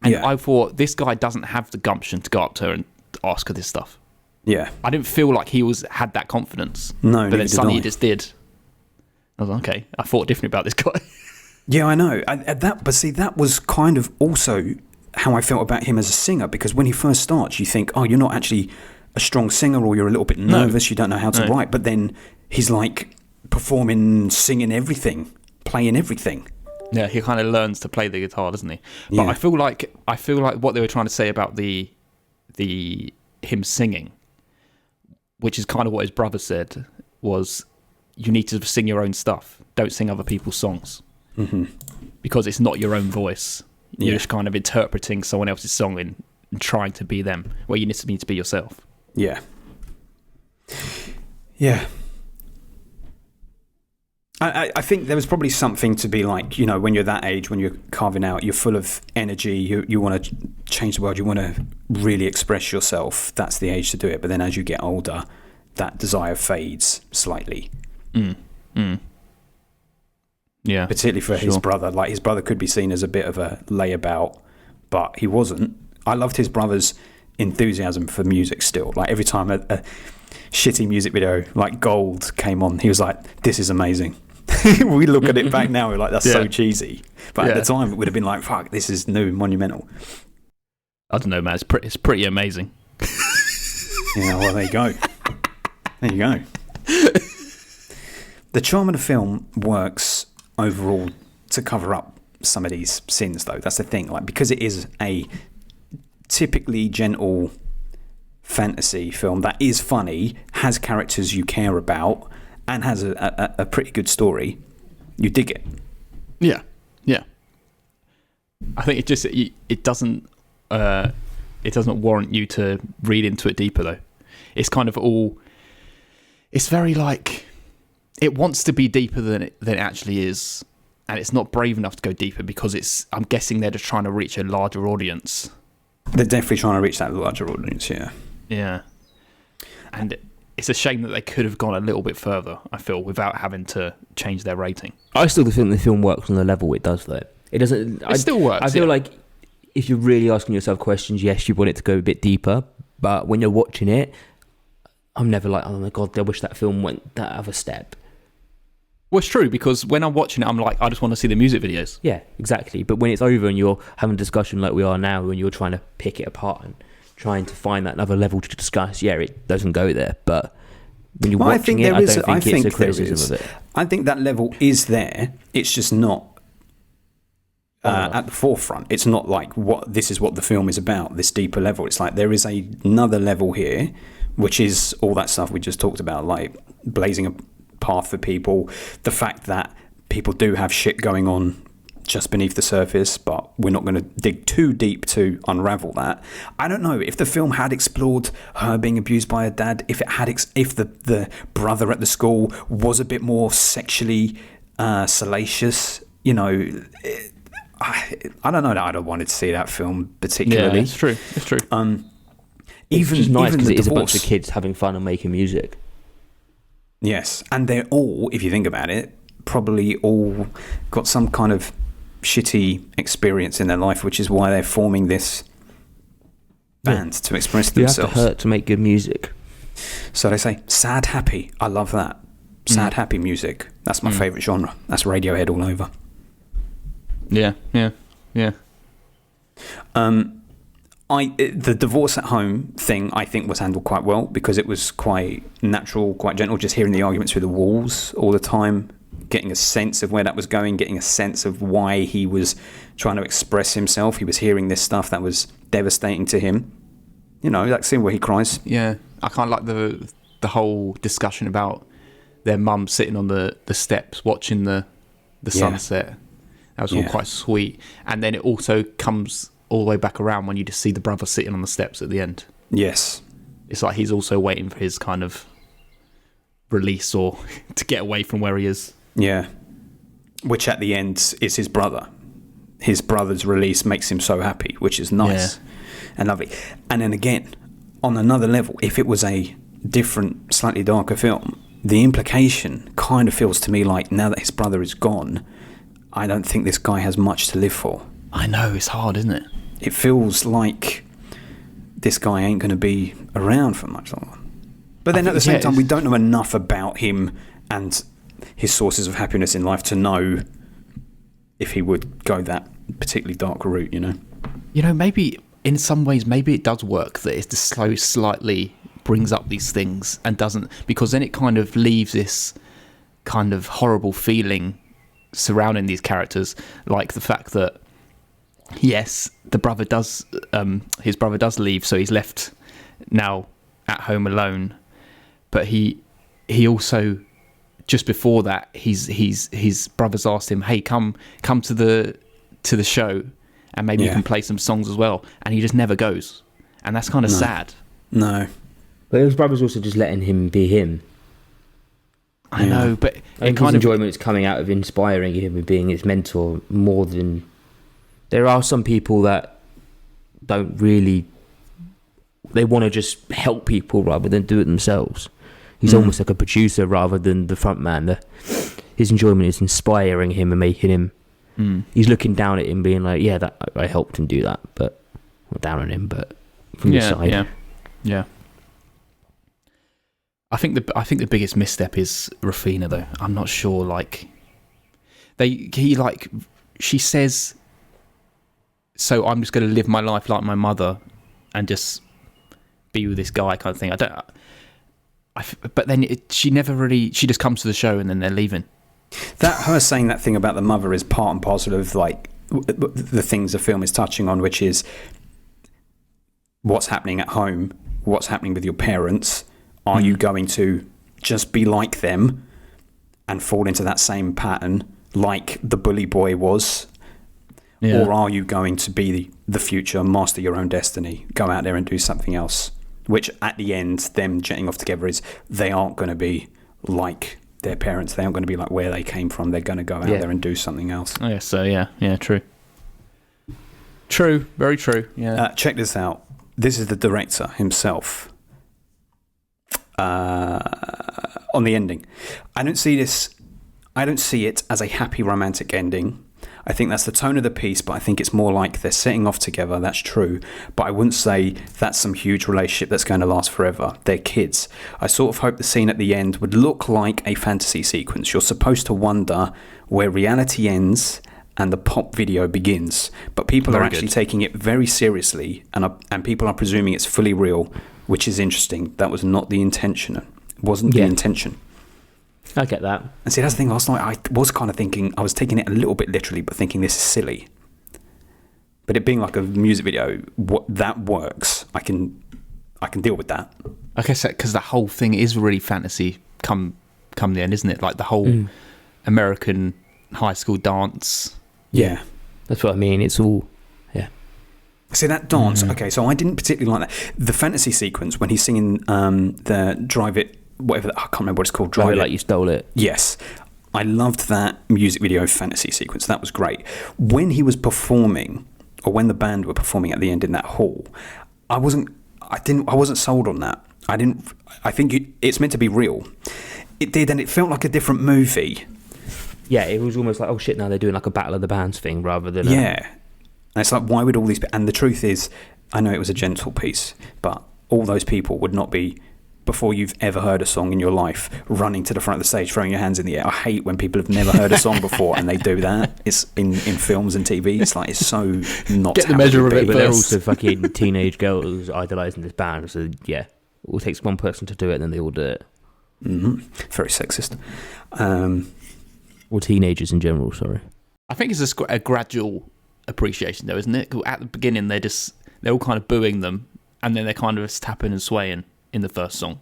And Yeah. I thought, this guy doesn't have the gumption to go up to her and ask her this stuff. Yeah. I didn't feel like he had that confidence. No, but neither then did suddenly I. he just did. I was like, okay, I thought differently about this guy. Yeah, I know. That was kind of also how I felt about him as a singer, because when he first starts, you think, oh, you're not actually a strong singer, or you're a little bit nervous, you don't know how to write. But then he's like performing, singing everything, playing everything. Yeah, he kind of learns to play the guitar, doesn't he? But Yeah. I feel like what they were trying to say about the him singing, which is kind of what his brother said, was you need to sing your own stuff. Don't sing other people's songs. Mm-hmm. Because it's not your own voice. You're Yeah. just kind of interpreting someone else's song and trying to be them, where you need to be yourself. Yeah. Yeah. I think there was probably something to be like, when you're that age, when you're carving out, you're full of energy, you want to change the world, you want to really express yourself. That's the age to do it. But then as you get older, that desire fades slightly. Yeah. Particularly for his brother. Like, his brother could be seen as a bit of a layabout, but he wasn't. I loved his brother's enthusiasm for music still. Like, every time a shitty music video like Gold came on, he was like, this is amazing. We look at it back now, we're like, that's so cheesy. But at the time, it would have been like, fuck, this is new and monumental. I don't know, man. It's pretty amazing. Yeah, well, there you go. There you go. The charm of the film works overall to cover up some of these sins, though. That's the thing. Like, because it is a typically gentle fantasy film that is funny, has characters you care about, and has a pretty good story, you dig it. Yeah. I think it doesn't warrant you to read into it deeper, though. It's kind of all. It's very like it wants to be deeper than it actually is, and it's not brave enough to go deeper because I'm guessing they're just trying to reach a larger audience. They're definitely trying to reach that larger audience, yeah. Yeah, and it's a shame that they could have gone a little bit further, I feel, without having to change their rating. I still think the film works on the level it does, though. It doesn't. It still works. I feel like if you're really asking yourself questions, yes, you want it to go a bit deeper. But when you're watching it, I'm never like, oh my god, I wish that film went that other step. Well, it's true, because when I'm watching it, I'm like, I just want to see the music videos. Yeah, exactly. But when it's over and you're having a discussion like we are now, and you're trying to pick it apart and trying to find that another level to discuss, yeah, it doesn't go there. But when you're watching it, I don't think it's a criticism of it. I think that level is there. It's just not at the forefront. It's not like this is what the film is about, this deeper level. It's like there is another level here, which is all that stuff we just talked about, like blazing a path for people, the fact that people do have shit going on just beneath the surface, but we're not going to dig too deep to unravel that. I don't know if the film had explored her being abused by her dad, if the brother at the school was a bit more sexually salacious, I don't know that I'd have wanted to see that film particularly. Yeah, it's true. It's just nice because it is a bunch divorce. of kids having fun and making music. Yes, and they're all, if you think about it, probably all got some kind of shitty experience in their life, which is why they're forming this band to express themselves. You have to hurt to make good music. So they say sad, happy. I love that. Sad, happy music. That's my favourite genre. That's Radiohead all over. Yeah. The divorce at home thing, I think, was handled quite well because it was quite natural, quite gentle, just hearing the arguments through the walls all the time, getting a sense of where that was going, getting a sense of why he was trying to express himself. He was hearing this stuff that was devastating to him. You know, that scene where he cries. Yeah. I kind of like the whole discussion about their mum sitting on the steps watching the sunset. That was all quite sweet. And then it also comes all the way back around when you just see the brother sitting on the steps at the end. Yes. It's like he's also waiting for his kind of release or to get away from where he is. Yeah. Which at the end is his brother. His brother's release makes him so happy, which is nice and lovely. And then again, on another level, if it was a different, slightly darker film, the implication kind of feels to me like now that his brother is gone, I don't think this guy has much to live for. I know, it's hard, isn't it? It feels like this guy ain't going to be around for much longer. But then at the same time, we don't know enough about him and his sources of happiness in life to know if he would go that particularly dark route, you know? You know, maybe in some ways, maybe it does work that it's just so slightly brings up these things and doesn't, because then it kind of leaves this kind of horrible feeling surrounding these characters, like the fact that yes, the brother does his brother does leave, so he's left now at home alone, but he also, just before that, his brother's asked him, hey, come to the show and maybe you can play some songs as well, and he just never goes, and that's kind of sad. No, but his brother's also just letting him be him. I know, but I think his enjoyment is coming out of inspiring him and being his mentor more than... There are some people that don't really... They want to just help people rather than do it themselves. He's almost like a producer rather than the front man. His enjoyment is inspiring him and making him... He's looking down at him being like, yeah, that I helped him do that, but... Not down on him, but from the side. Yeah. I think the biggest misstep is Rafina, though. I'm not sure. Like, she says, so I'm just going to live my life like my mother, and just be with this guy, kind of thing. But then she never really. She just comes to the show and then they're leaving. That her saying that thing about the mother is part and parcel of like the things the film is touching on, which is what's happening at home, what's happening with your parents. Are you going to just be like them and fall into that same pattern like the bully boy was? Yeah. Or are you going to be the future, master your own destiny, go out there and do something else? Which at the end, them jetting off together is they aren't going to be like their parents. They aren't going to be like where they came from. They're going to go out there and do something else. Oh, yeah, so yeah, true. True, very true. Yeah. Check this out. This is the director himself. On the ending, I don't see it as a happy romantic ending. I think that's the tone of the piece, but I think it's more like they're setting off together. That's true, but I wouldn't say that's some huge relationship that's going to last forever. They're kids. I sort of hope the scene at the end would look like a fantasy sequence. You're supposed to wonder where reality ends and the pop video begins, but people are actually taking it very seriously, and people are presuming it's fully real, which is interesting. That was not the intention. It wasn't the intention. I get that. And see, that's the thing. Last night, I was kind of thinking, I was taking it a little bit literally, but thinking this is silly. But it being like a music video, that works. I can deal with that. Like I said, because the whole thing is really fantasy come the end, isn't it? Like the whole American high school dance. Yeah. That's what I mean. It's all... See, that dance, okay, so I didn't particularly like that. The fantasy sequence, when he's singing the Drive It, whatever, I can't remember what it's called. Drive It Like You Stole It. Yes. I loved that music video fantasy sequence. That was great. When he was performing, or when the band were performing at the end in that hall, I wasn't sold on that. I think it's meant to be real. It did, and it felt like a different movie. Yeah, it was almost like, oh shit, now they're doing like a battle of the bands thing rather than Yeah. And it's like, why would all these... And the truth is, I know it was a gentle piece, but all those people would not be, before you've ever heard a song in your life, running to the front of the stage, throwing your hands in the air. I hate when people have never heard a song before and they do that. It's in films and TV. It's like, it's so not... Get the measure of it. but they're first. also fucking teenage girls idolising this band. So yeah, it all takes one person to do it, and then they all do it. Mm-hmm. Very sexist. Or teenagers in general. Sorry. I think it's a gradual appreciation, though, isn't it? 'Cause at the beginning, they're all kind of booing them, and then they're kind of tapping and swaying in the first song,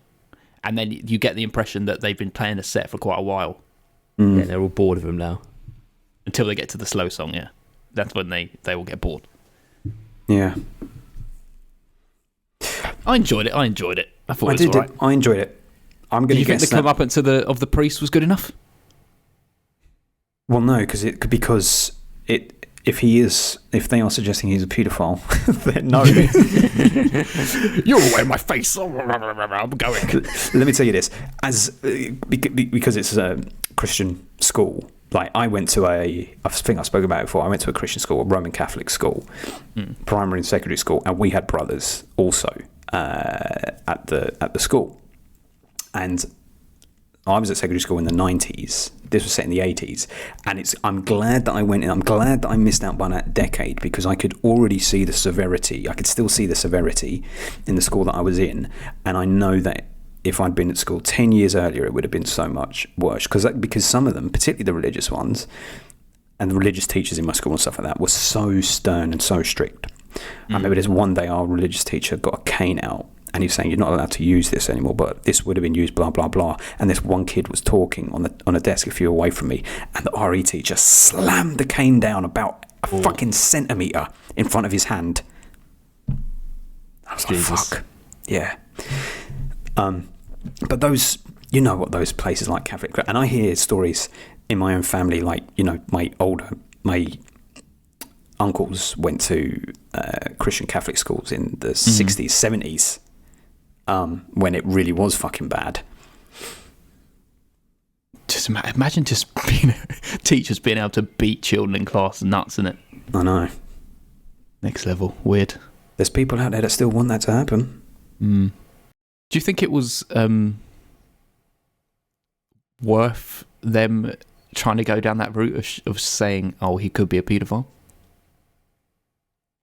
and then you get the impression that they've been playing a set for quite a while. Yeah, they're all bored of them now. Until they get to the slow song, yeah. That's when they will get bored. Yeah. I enjoyed it. I thought it was alright. I enjoyed it. I'm Did going you to think the comeuppance of the priest was good enough? Well, no, because if they are suggesting he's a paedophile, then no. You're all in my face. I'm going. Let me tell you this: because it's a Christian school. Like, I think I spoke about it before. I went to a Christian school, a Roman Catholic school, primary and secondary school, and we had brothers also at the school. And I was at secondary school in the 90s. This was set in the 80s. And I'm glad that I went in. I'm glad that I missed out by that decade, because I could already see the severity. I could still see the severity in the school that I was in. And I know that if I'd been at school 10 years earlier, it would have been so much worse. Because some of them, particularly the religious ones, and the religious teachers in my school and stuff like that, were so stern and so strict. I remember this one day our religious teacher got a cane out, and he was saying, you're not allowed to use this anymore, but this would have been used, blah, blah, blah. And this one kid was talking on a desk a few away from me, and the RE teacher slammed the cane down about a fucking centimetre in front of his hand. I was like, fuck. Yeah. But those, you know what those places like Catholic... And I hear stories in my own family, like, you know, my uncles went to Christian Catholic schools in the 60s, 70s, when it really was fucking bad. Just imagine just being teachers being able to beat children in class. Nuts, isn't it? I know. Next level. Weird. There's people out there that still want that to happen. Do you think it was worth them trying to go down that route of saying, oh, he could be a paedophile?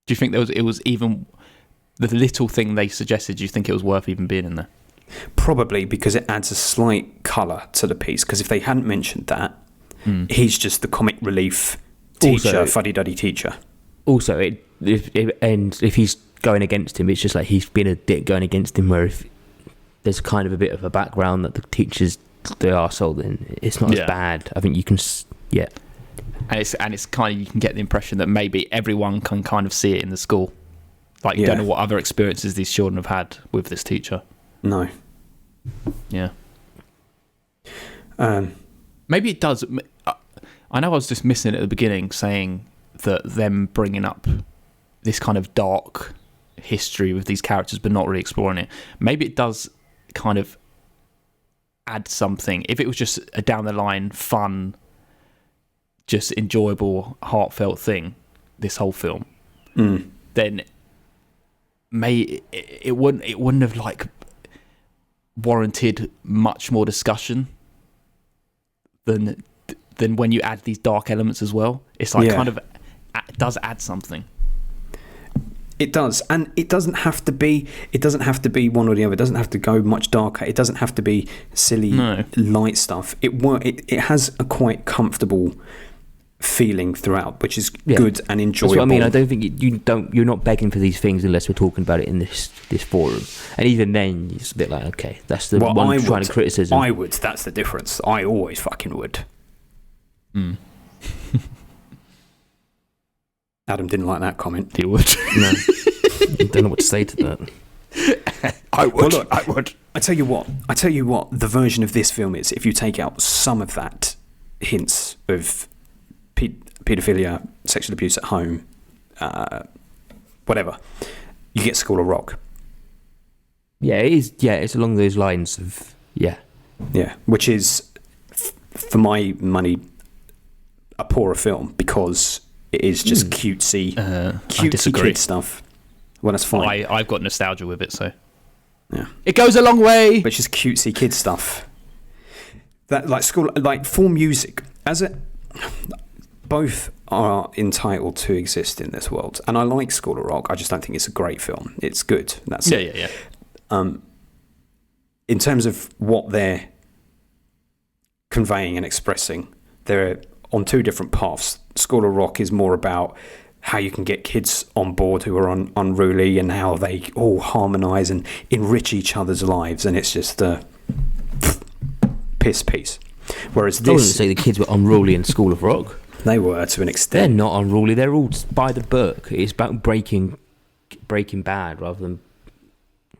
Do you think it was even the little thing they suggested? Do you think it was worth even being in there? Probably, because it adds a slight colour to the piece. Because if they hadn't mentioned that, he's just the comic relief teacher, fuddy-duddy teacher. Also, if he's going against him, it's just like he's been a dick going against him. Where if there's kind of a bit of a background that the teachers they are sold, then it's not as bad. I think you can, And it's kind of, you can get the impression that maybe everyone can kind of see it in the school. Like, you don't know what other experiences these children have had with this teacher. No. Yeah. Maybe it does. I know I was just missing it at the beginning, saying that them bringing up this kind of dark history with these characters but not really exploring it. Maybe it does kind of add something. If it was just a down the line, fun, just enjoyable, heartfelt thing, this whole film, then it wouldn't have like warranted much more discussion than when you add these dark elements as well. It's like kind of does add something. It does, and it doesn't have to be one or the other. It doesn't have to go much darker. It doesn't have to be silly light stuff. It has a quite comfortable feeling throughout, which is good and enjoyable. That's what I mean. I don't think you're not begging for these things unless we're talking about it in this forum. And even then, it's a bit like, okay, that's the one trying to criticism. I would. That's the difference. I always fucking would. Adam didn't like that comment. He would. No, I don't know what to say to that. I would. Well, look, I would. I tell you what. The version of this film is, if you take out some of that hints of paedophilia, sexual abuse at home, whatever, you get School of Rock. Yeah, it is. Yeah, it's along those lines of which is, for my money, a poorer film because it is just cutesy disagree. kid stuff. Well, that's fine. I've got nostalgia with it, so Yeah. it goes a long way. But it's just cutesy kid stuff. That for music, both are entitled to exist in this world, and I like School of Rock. I just don't think it's a great film. It's good. That's it. Yeah. In terms of what they're conveying and expressing, they're on two different paths. School of Rock is more about how you can get kids on board who are unruly and how they all harmonise and enrich each other's lives, and it's just a piss piece. Whereas I wouldn't this, say the kids were unruly in School of Rock. they were to an They're extent. not unruly. They're all by the book. It's about breaking bad rather than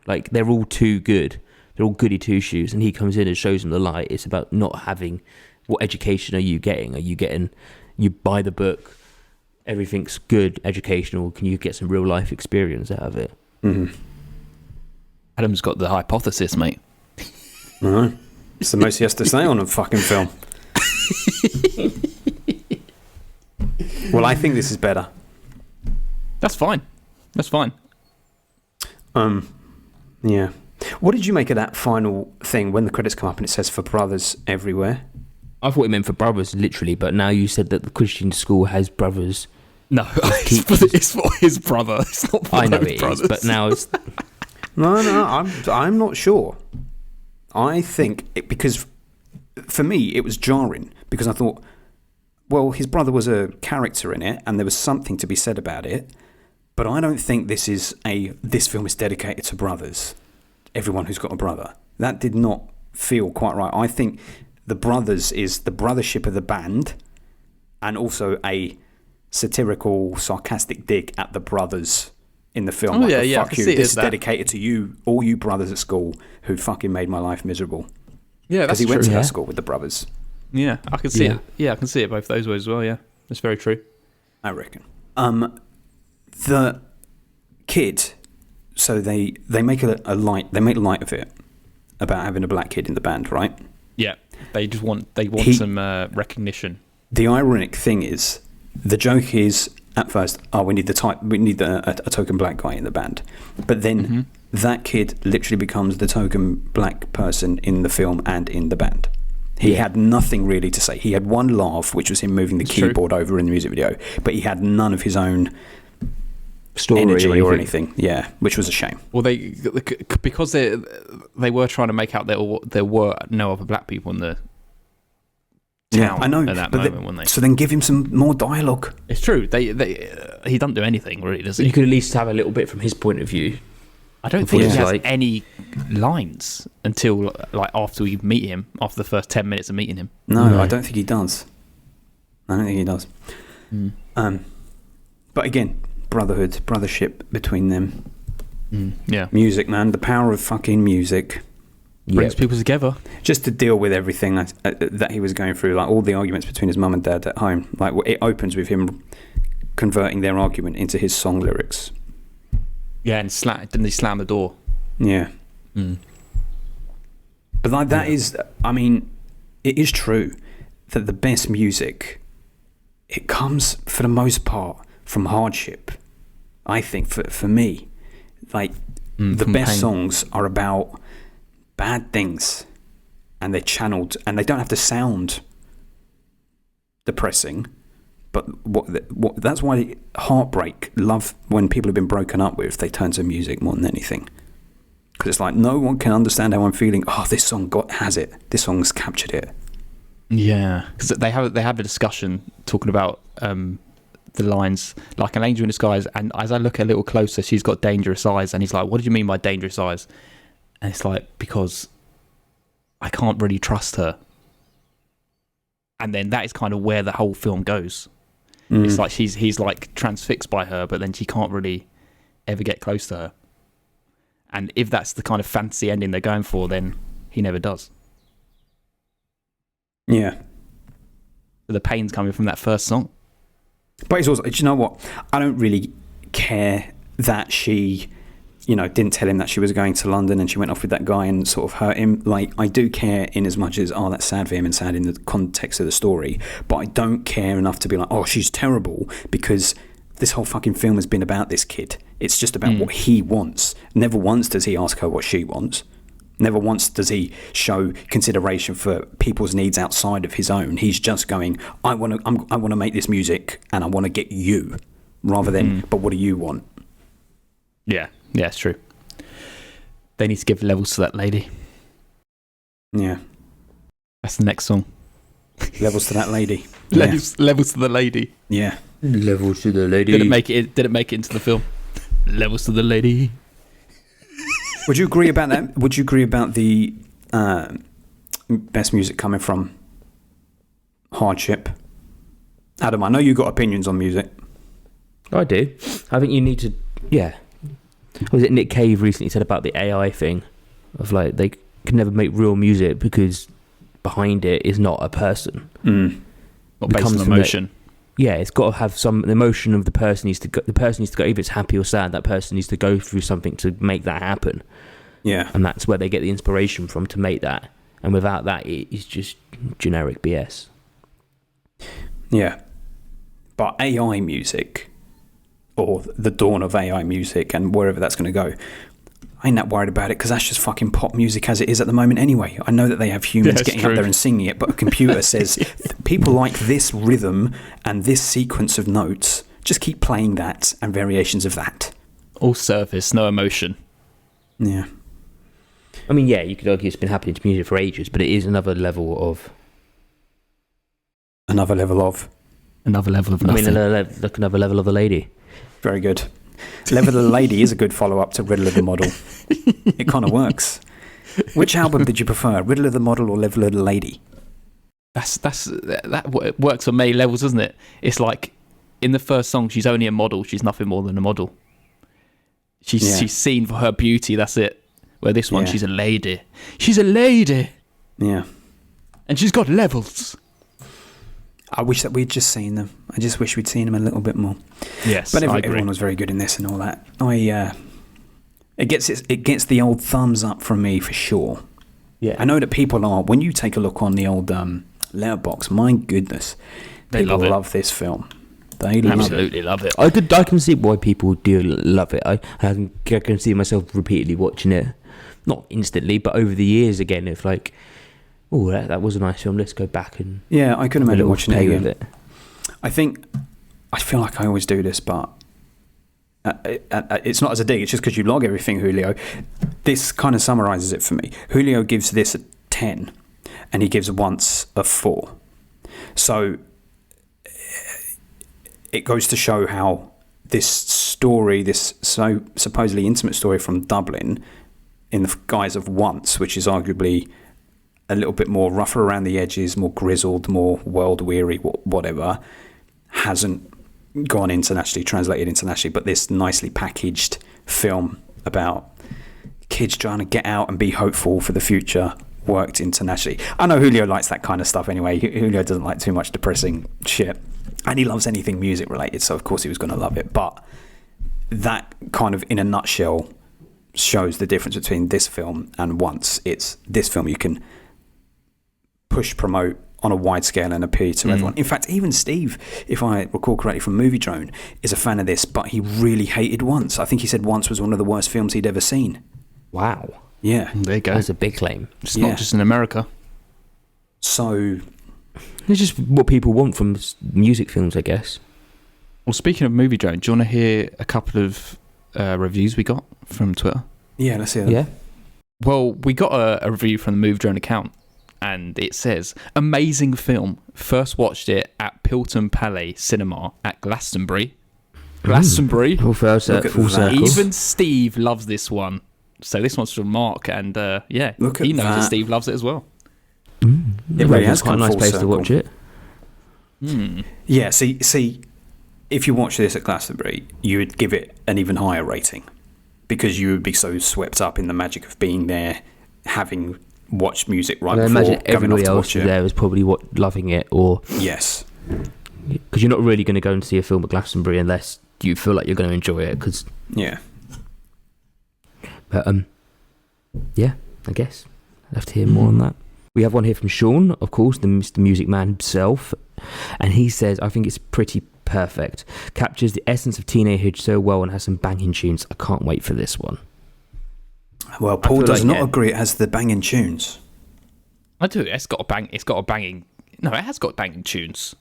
like they're all too good. They're all goody two shoes, and he comes in and shows them the light. It's about not having. What education are you getting? Are you getting you by the book? Everything's good, educational. Can you get some real life experience out of it? Mm-hmm. Adam's got the hypothesis, mate. All right. It's the most he has to say on a fucking film. Well, I think this is better. That's fine. Yeah. What did you make of that final thing when the credits come up and it says "For Brothers Everywhere"? I thought it meant for brothers, literally, but now you said that the Christian school has brothers. No, it's for his brother. It's not for I know those it is, brothers. but now it's No, I'm not sure. I think because for me it was jarring because I thought, well, his brother was a character in it and there was something to be said about it, but I don't think this film is dedicated to brothers. Everyone who's got a brother. That did not feel quite right. I think the brothers is the brothership of the band, and also a satirical, sarcastic dig at the brothers in the film. Oh, yeah, I fuck can you. see it This as is that. dedicated to you, all you brothers at school who fucking made my life miserable. Yeah, Because that's he went true. to yeah. that school with the brothers, Yeah, I can see Yeah. it. Yeah, I can see it both those ways as well. Yeah, that's very true. I reckon. The kid, so they make a light. They make light of it about having a black kid in the band, right? Yeah, they want some recognition. The ironic thing is, the joke is at first, we need a token black guy in the band, but then that kid literally becomes the token black person in the film and in the band. He had nothing really to say. He had one laugh, which was him moving the It's true. keyboard over in the music video, but he had none of his own story energy or anything. Yeah, which was a shame. Well, because they were trying to make out there were no other black people in the town I know. at that but moment, weren't they? So then give him some more dialogue. It's true. He doesn't do anything really, does You he? could at least have a little bit from his point of view. I don't think Yeah. he has Like- any lines until like after we meet him, after the first 10 minutes of meeting him. No, No. I don't think he does. I don't think he does. But again, brothership between them. Yeah, Music, man, the power of fucking music. brings people together. Just to deal with everything that he was going through, like all the arguments between his mum and dad at home. Like it opens with him converting their argument into his song lyrics. Yeah, and didn't he slam the door? Yeah. But like that is, I mean, it is true that the best music, it comes for the most part from hardship. I think for me, like the from best pain. songs are about bad things, and they're channeled, and they don't have to sound depressing. But what that's why heartbreak, love, when people have been broken up with, they turn to music more than anything. Because it's like, no one can understand how I'm feeling. Oh, this song has it. This song's captured it. Yeah, because they have a discussion talking about the lines like an angel in disguise, and as I look a little closer, she's got dangerous eyes, and he's like, "What do you mean by dangerous eyes?" And it's like, because I can't really trust her. And then that is kind of where the whole film goes. It's like he's like transfixed by her, but then she can't really ever get close to her. And if that's the kind of fantasy ending they're going for, then he never does. Yeah. But the pain's coming from that first song. But it's also, do you know what? I don't really care that she, didn't tell him that she was going to London and she went off with that guy and sort of hurt him. Like, I do care in as much as, that's sad for him and sad in the context of the story, but I don't care enough to be like, she's terrible, because this whole fucking film has been about this kid. It's just about what he wants. Never once does he ask her what she wants. Never once does he show consideration for people's needs outside of his own. He's just going, I want to make this music and I want to get you, rather than, but what do you want? Yeah, it's true. They need to give levels to that lady. Yeah. That's the next song. Levels to that lady. Levels to the lady. Yeah. Levels to the lady. Didn't make it into the film. Levels to the lady. Would you agree about that? Would you agree about the best music coming from Hardship? Adam, I know you've got opinions on music. I do. I think you need to. Yeah. Was it Nick Cave recently said about the AI thing? Of like, they can never make real music because behind it is not a person. Not based on emotion. Yeah, it's got to have some emotion of the person needs to go. The person needs to go. If it's happy or sad, that person needs to go through something to make that happen. Yeah, and that's where they get the inspiration from to make that. And without that, it is just generic BS. Yeah, but AI music, or the dawn of AI music, and wherever that's going to go, I ain't that worried about it, because that's just fucking pop music as it is at the moment anyway. I know that they have humans getting up there and singing it, but a computer says, people like this rhythm and this sequence of notes, just keep playing that and variations of that. All surface, no emotion. Yeah. I mean, yeah, you could argue it's been happening to music for ages, but it is another level of... Another level of nothing. I mean, another level of the lady. Very good. Level of the Lady is a good follow-up to Riddle of the Model. It kind of works. Which album did you prefer, Riddle of the Model or Level of the Lady? That works on many levels, doesn't it? It's like in the first song, she's only a model. She's nothing more than a model. She's seen for her beauty. That's it. Where this one, she's a lady. She's a lady. Yeah. And she's got levels. I wish that we'd just seen them. I just wish we'd seen them a little bit more. Yes, but I agree. Everyone was very good in this and all that. It gets the old thumbs up from me for sure. Yeah, I know that people are. When you take a look on the old Letterboxd, my goodness, people love this film. They absolutely love it. I can see why people do love it. I can see myself repeatedly watching it, not instantly, but over the years again. If like, oh, that was a nice film. Let's go back and I could imagine watching it again. With it. I feel like I always do this, but it's not as a dig. It's just because you log everything, Julio. This kind of summarizes it for me. Julio gives this a 10, and he gives Once a 4. So it goes to show how this story, this so supposedly intimate story from Dublin, in the guise of Once, which is arguably a little bit more rougher around the edges, more grizzled, more world-weary, whatever, hasn't gone internationally, translated internationally, but this nicely packaged film about kids trying to get out and be hopeful for the future worked internationally. I know Julio likes that kind of stuff anyway. Julio doesn't like too much depressing shit, and he loves anything music related, so of course he was going to love it. But that kind of, in a nutshell, shows the difference between this film and Once. It's this film you can push, promote on a wide scale and appeal to everyone. In fact, even Steve, if I recall correctly from Movie Drone, is a fan of this, but he really hated Once. I think he said Once was one of the worst films he'd ever seen. Wow. Yeah. There you go. That's a big claim. It's not just in America. So it's just what people want from music films, I guess. Well, speaking of Movie Drone, do you want to hear a couple of reviews we got from Twitter? Yeah, let's hear that. Yeah. Well, we got a review from the Movie Drone account, and it says, amazing film. First watched it at Pilton Palais Cinema at Glastonbury. Glastonbury. Full circle. Even Steve loves this one. So this one's from Mark, and he knows that Steve loves it as well. It really has quite a nice place to watch it. Yeah, see, if you watch this at Glastonbury, you would give it an even higher rating, because you would be so swept up in the magic of being there, having watched music right before imagine going off everybody to else watch it. there is probably loving it, or Yes. because you're not really going to go and see a film at Glastonbury unless you feel like you're going to enjoy it. Because Yeah. But yeah, I guess I'll have to hear more on that. We have one here from Sean, of course, the Mr. Music Man himself, and he says, I think it's pretty perfect. Captures the essence of teenagehood so well and has some banging tunes. I can't wait for this one. Well, Paul does like, not yeah. agree it has the banging tunes. I do. It's got a banging. No, it has got banging tunes.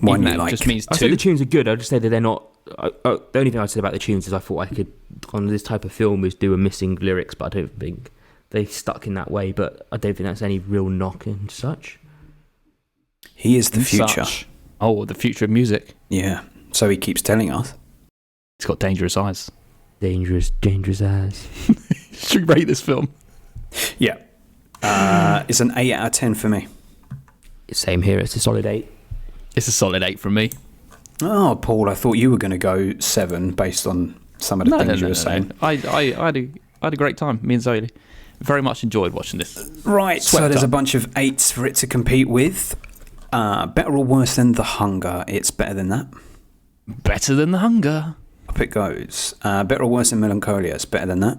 One Even you that like. just means I said two. the tunes are good. I just say that they're not. The only thing I said about the tunes is I thought I could, on this type of film, is do a missing lyrics, but I don't think they stuck in that way. But I don't think that's any real knock and such. He is the And future. such. Oh, the future of music. Yeah. So he keeps telling us. It's got dangerous eyes. Dangerous eyes. Should we rate this film? Yeah. It's an 8 out of 10 for me. Same here. It's a solid 8. It's a solid 8 from me. Oh, Paul, I thought you were going to go 7 based on some of the things you were saying. I had a great time. Me and Zoe very much enjoyed watching this. Right, so Swept there's a up. bunch of 8s for it to compete with. Better or worse than The Hunger? It's better than that. Better than The Hunger. Up it goes. Better or worse than Melancholia? It's better than that.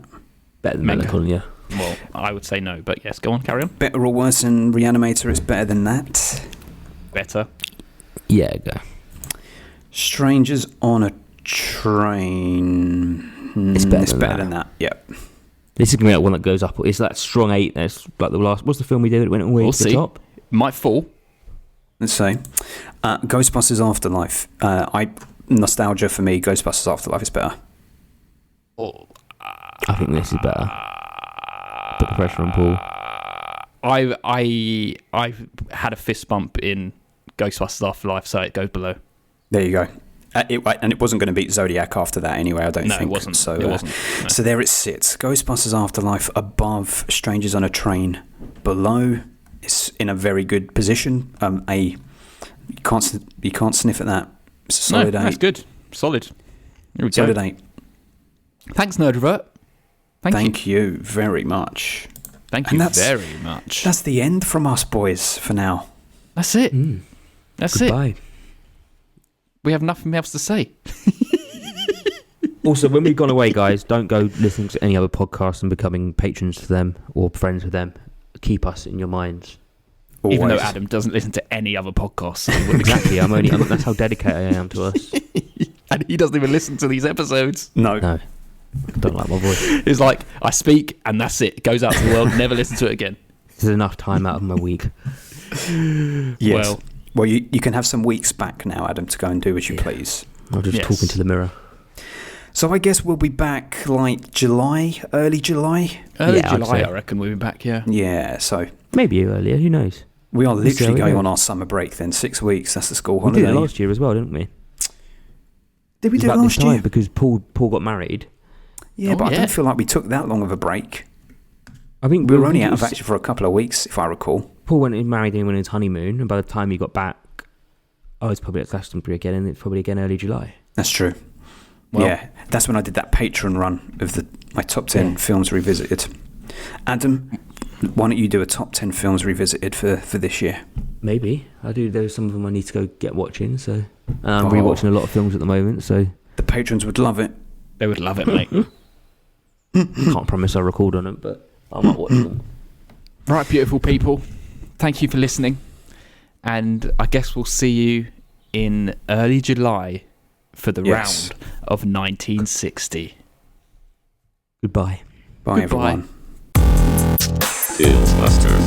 Better than Mega. Melancholia. Well, I would say no, but yes, go on, carry on. Better or worse than Reanimator? It's better than that. Better. Yeah, go. Strangers on a Train. It's better It's than better that. than that. Yep. This is going to be one that goes up. It's that strong 8. That's like the last. What's the film we did that went all the way We'll to the see. top? Might fall. Let's say Ghostbusters Afterlife. Nostalgia for me. Ghostbusters Afterlife is better. Oh, I think this is better. Put the pressure on Paul. I had a fist bump in Ghostbusters Afterlife, so it goes below. There you go. And it wasn't going to beat Zodiac after that anyway, I don't No, think. it wasn't. So, It wasn't. No. So there it sits. Ghostbusters Afterlife above Strangers on a Train. Below, it's in a very good position. You can't sniff at that. It's a solid 8. That's good. Solid. Here we go. Solid 8. Thanks, Nerdvert. Thank you very much. Thank And you that's- very much. That's the end from us boys for now. That's it. That's it. Goodbye. We have nothing else to say. Also, when we've gone away, guys, don't go listening to any other podcasts and becoming patrons to them or friends with them. Keep us in your minds. Always. Even though Adam doesn't listen to any other podcasts. So he wouldn't- Exactly. That's how dedicated I am to us. and he doesn't even listen to these episodes. No. No, don't like my voice. It's like, I speak and that's it. It goes out to the world, never listen to it again. This is enough time out of my week. Yes. Well, you can have some weeks back now, Adam, to go and do as you please. I'll just Yes. talk into the mirror. So I guess we'll be back like July, early July. Early Yeah, I'd July, say. I reckon we'll be back, yeah. Yeah, so Maybe earlier. Who knows? we are Let's see literally how we going go. on our summer break then. 6 weeks, that's the school We did holiday. it last year as well, didn't we? Did we It was do it about this last time year? because Paul got married. Yeah, Oh, but I yeah. don't feel like we took that long of a break. I think We were only it out of was- action for a couple of weeks, if I recall. Paul went and married and went on his honeymoon, and by the time he got back, I was probably at Glastonbury again, and it's probably again early July. That's true. Well- Yeah, that's when I did that Patreon run of my top 10 Yeah. films revisited. Adam, why don't you do a top 10 films revisited for this year? Maybe I do. There's some of them I need to go get watching. So I'm Oh. rewatching a lot of films at the moment. So The patrons would love it. They would love it, mate. can't promise I'll record on them, but I might watch them. Right, beautiful people. Thank you for listening. And I guess we'll see you in early July for the Yes. round of 1960. Goodbye. Bye, Goodbye. everyone. Fieldbuster.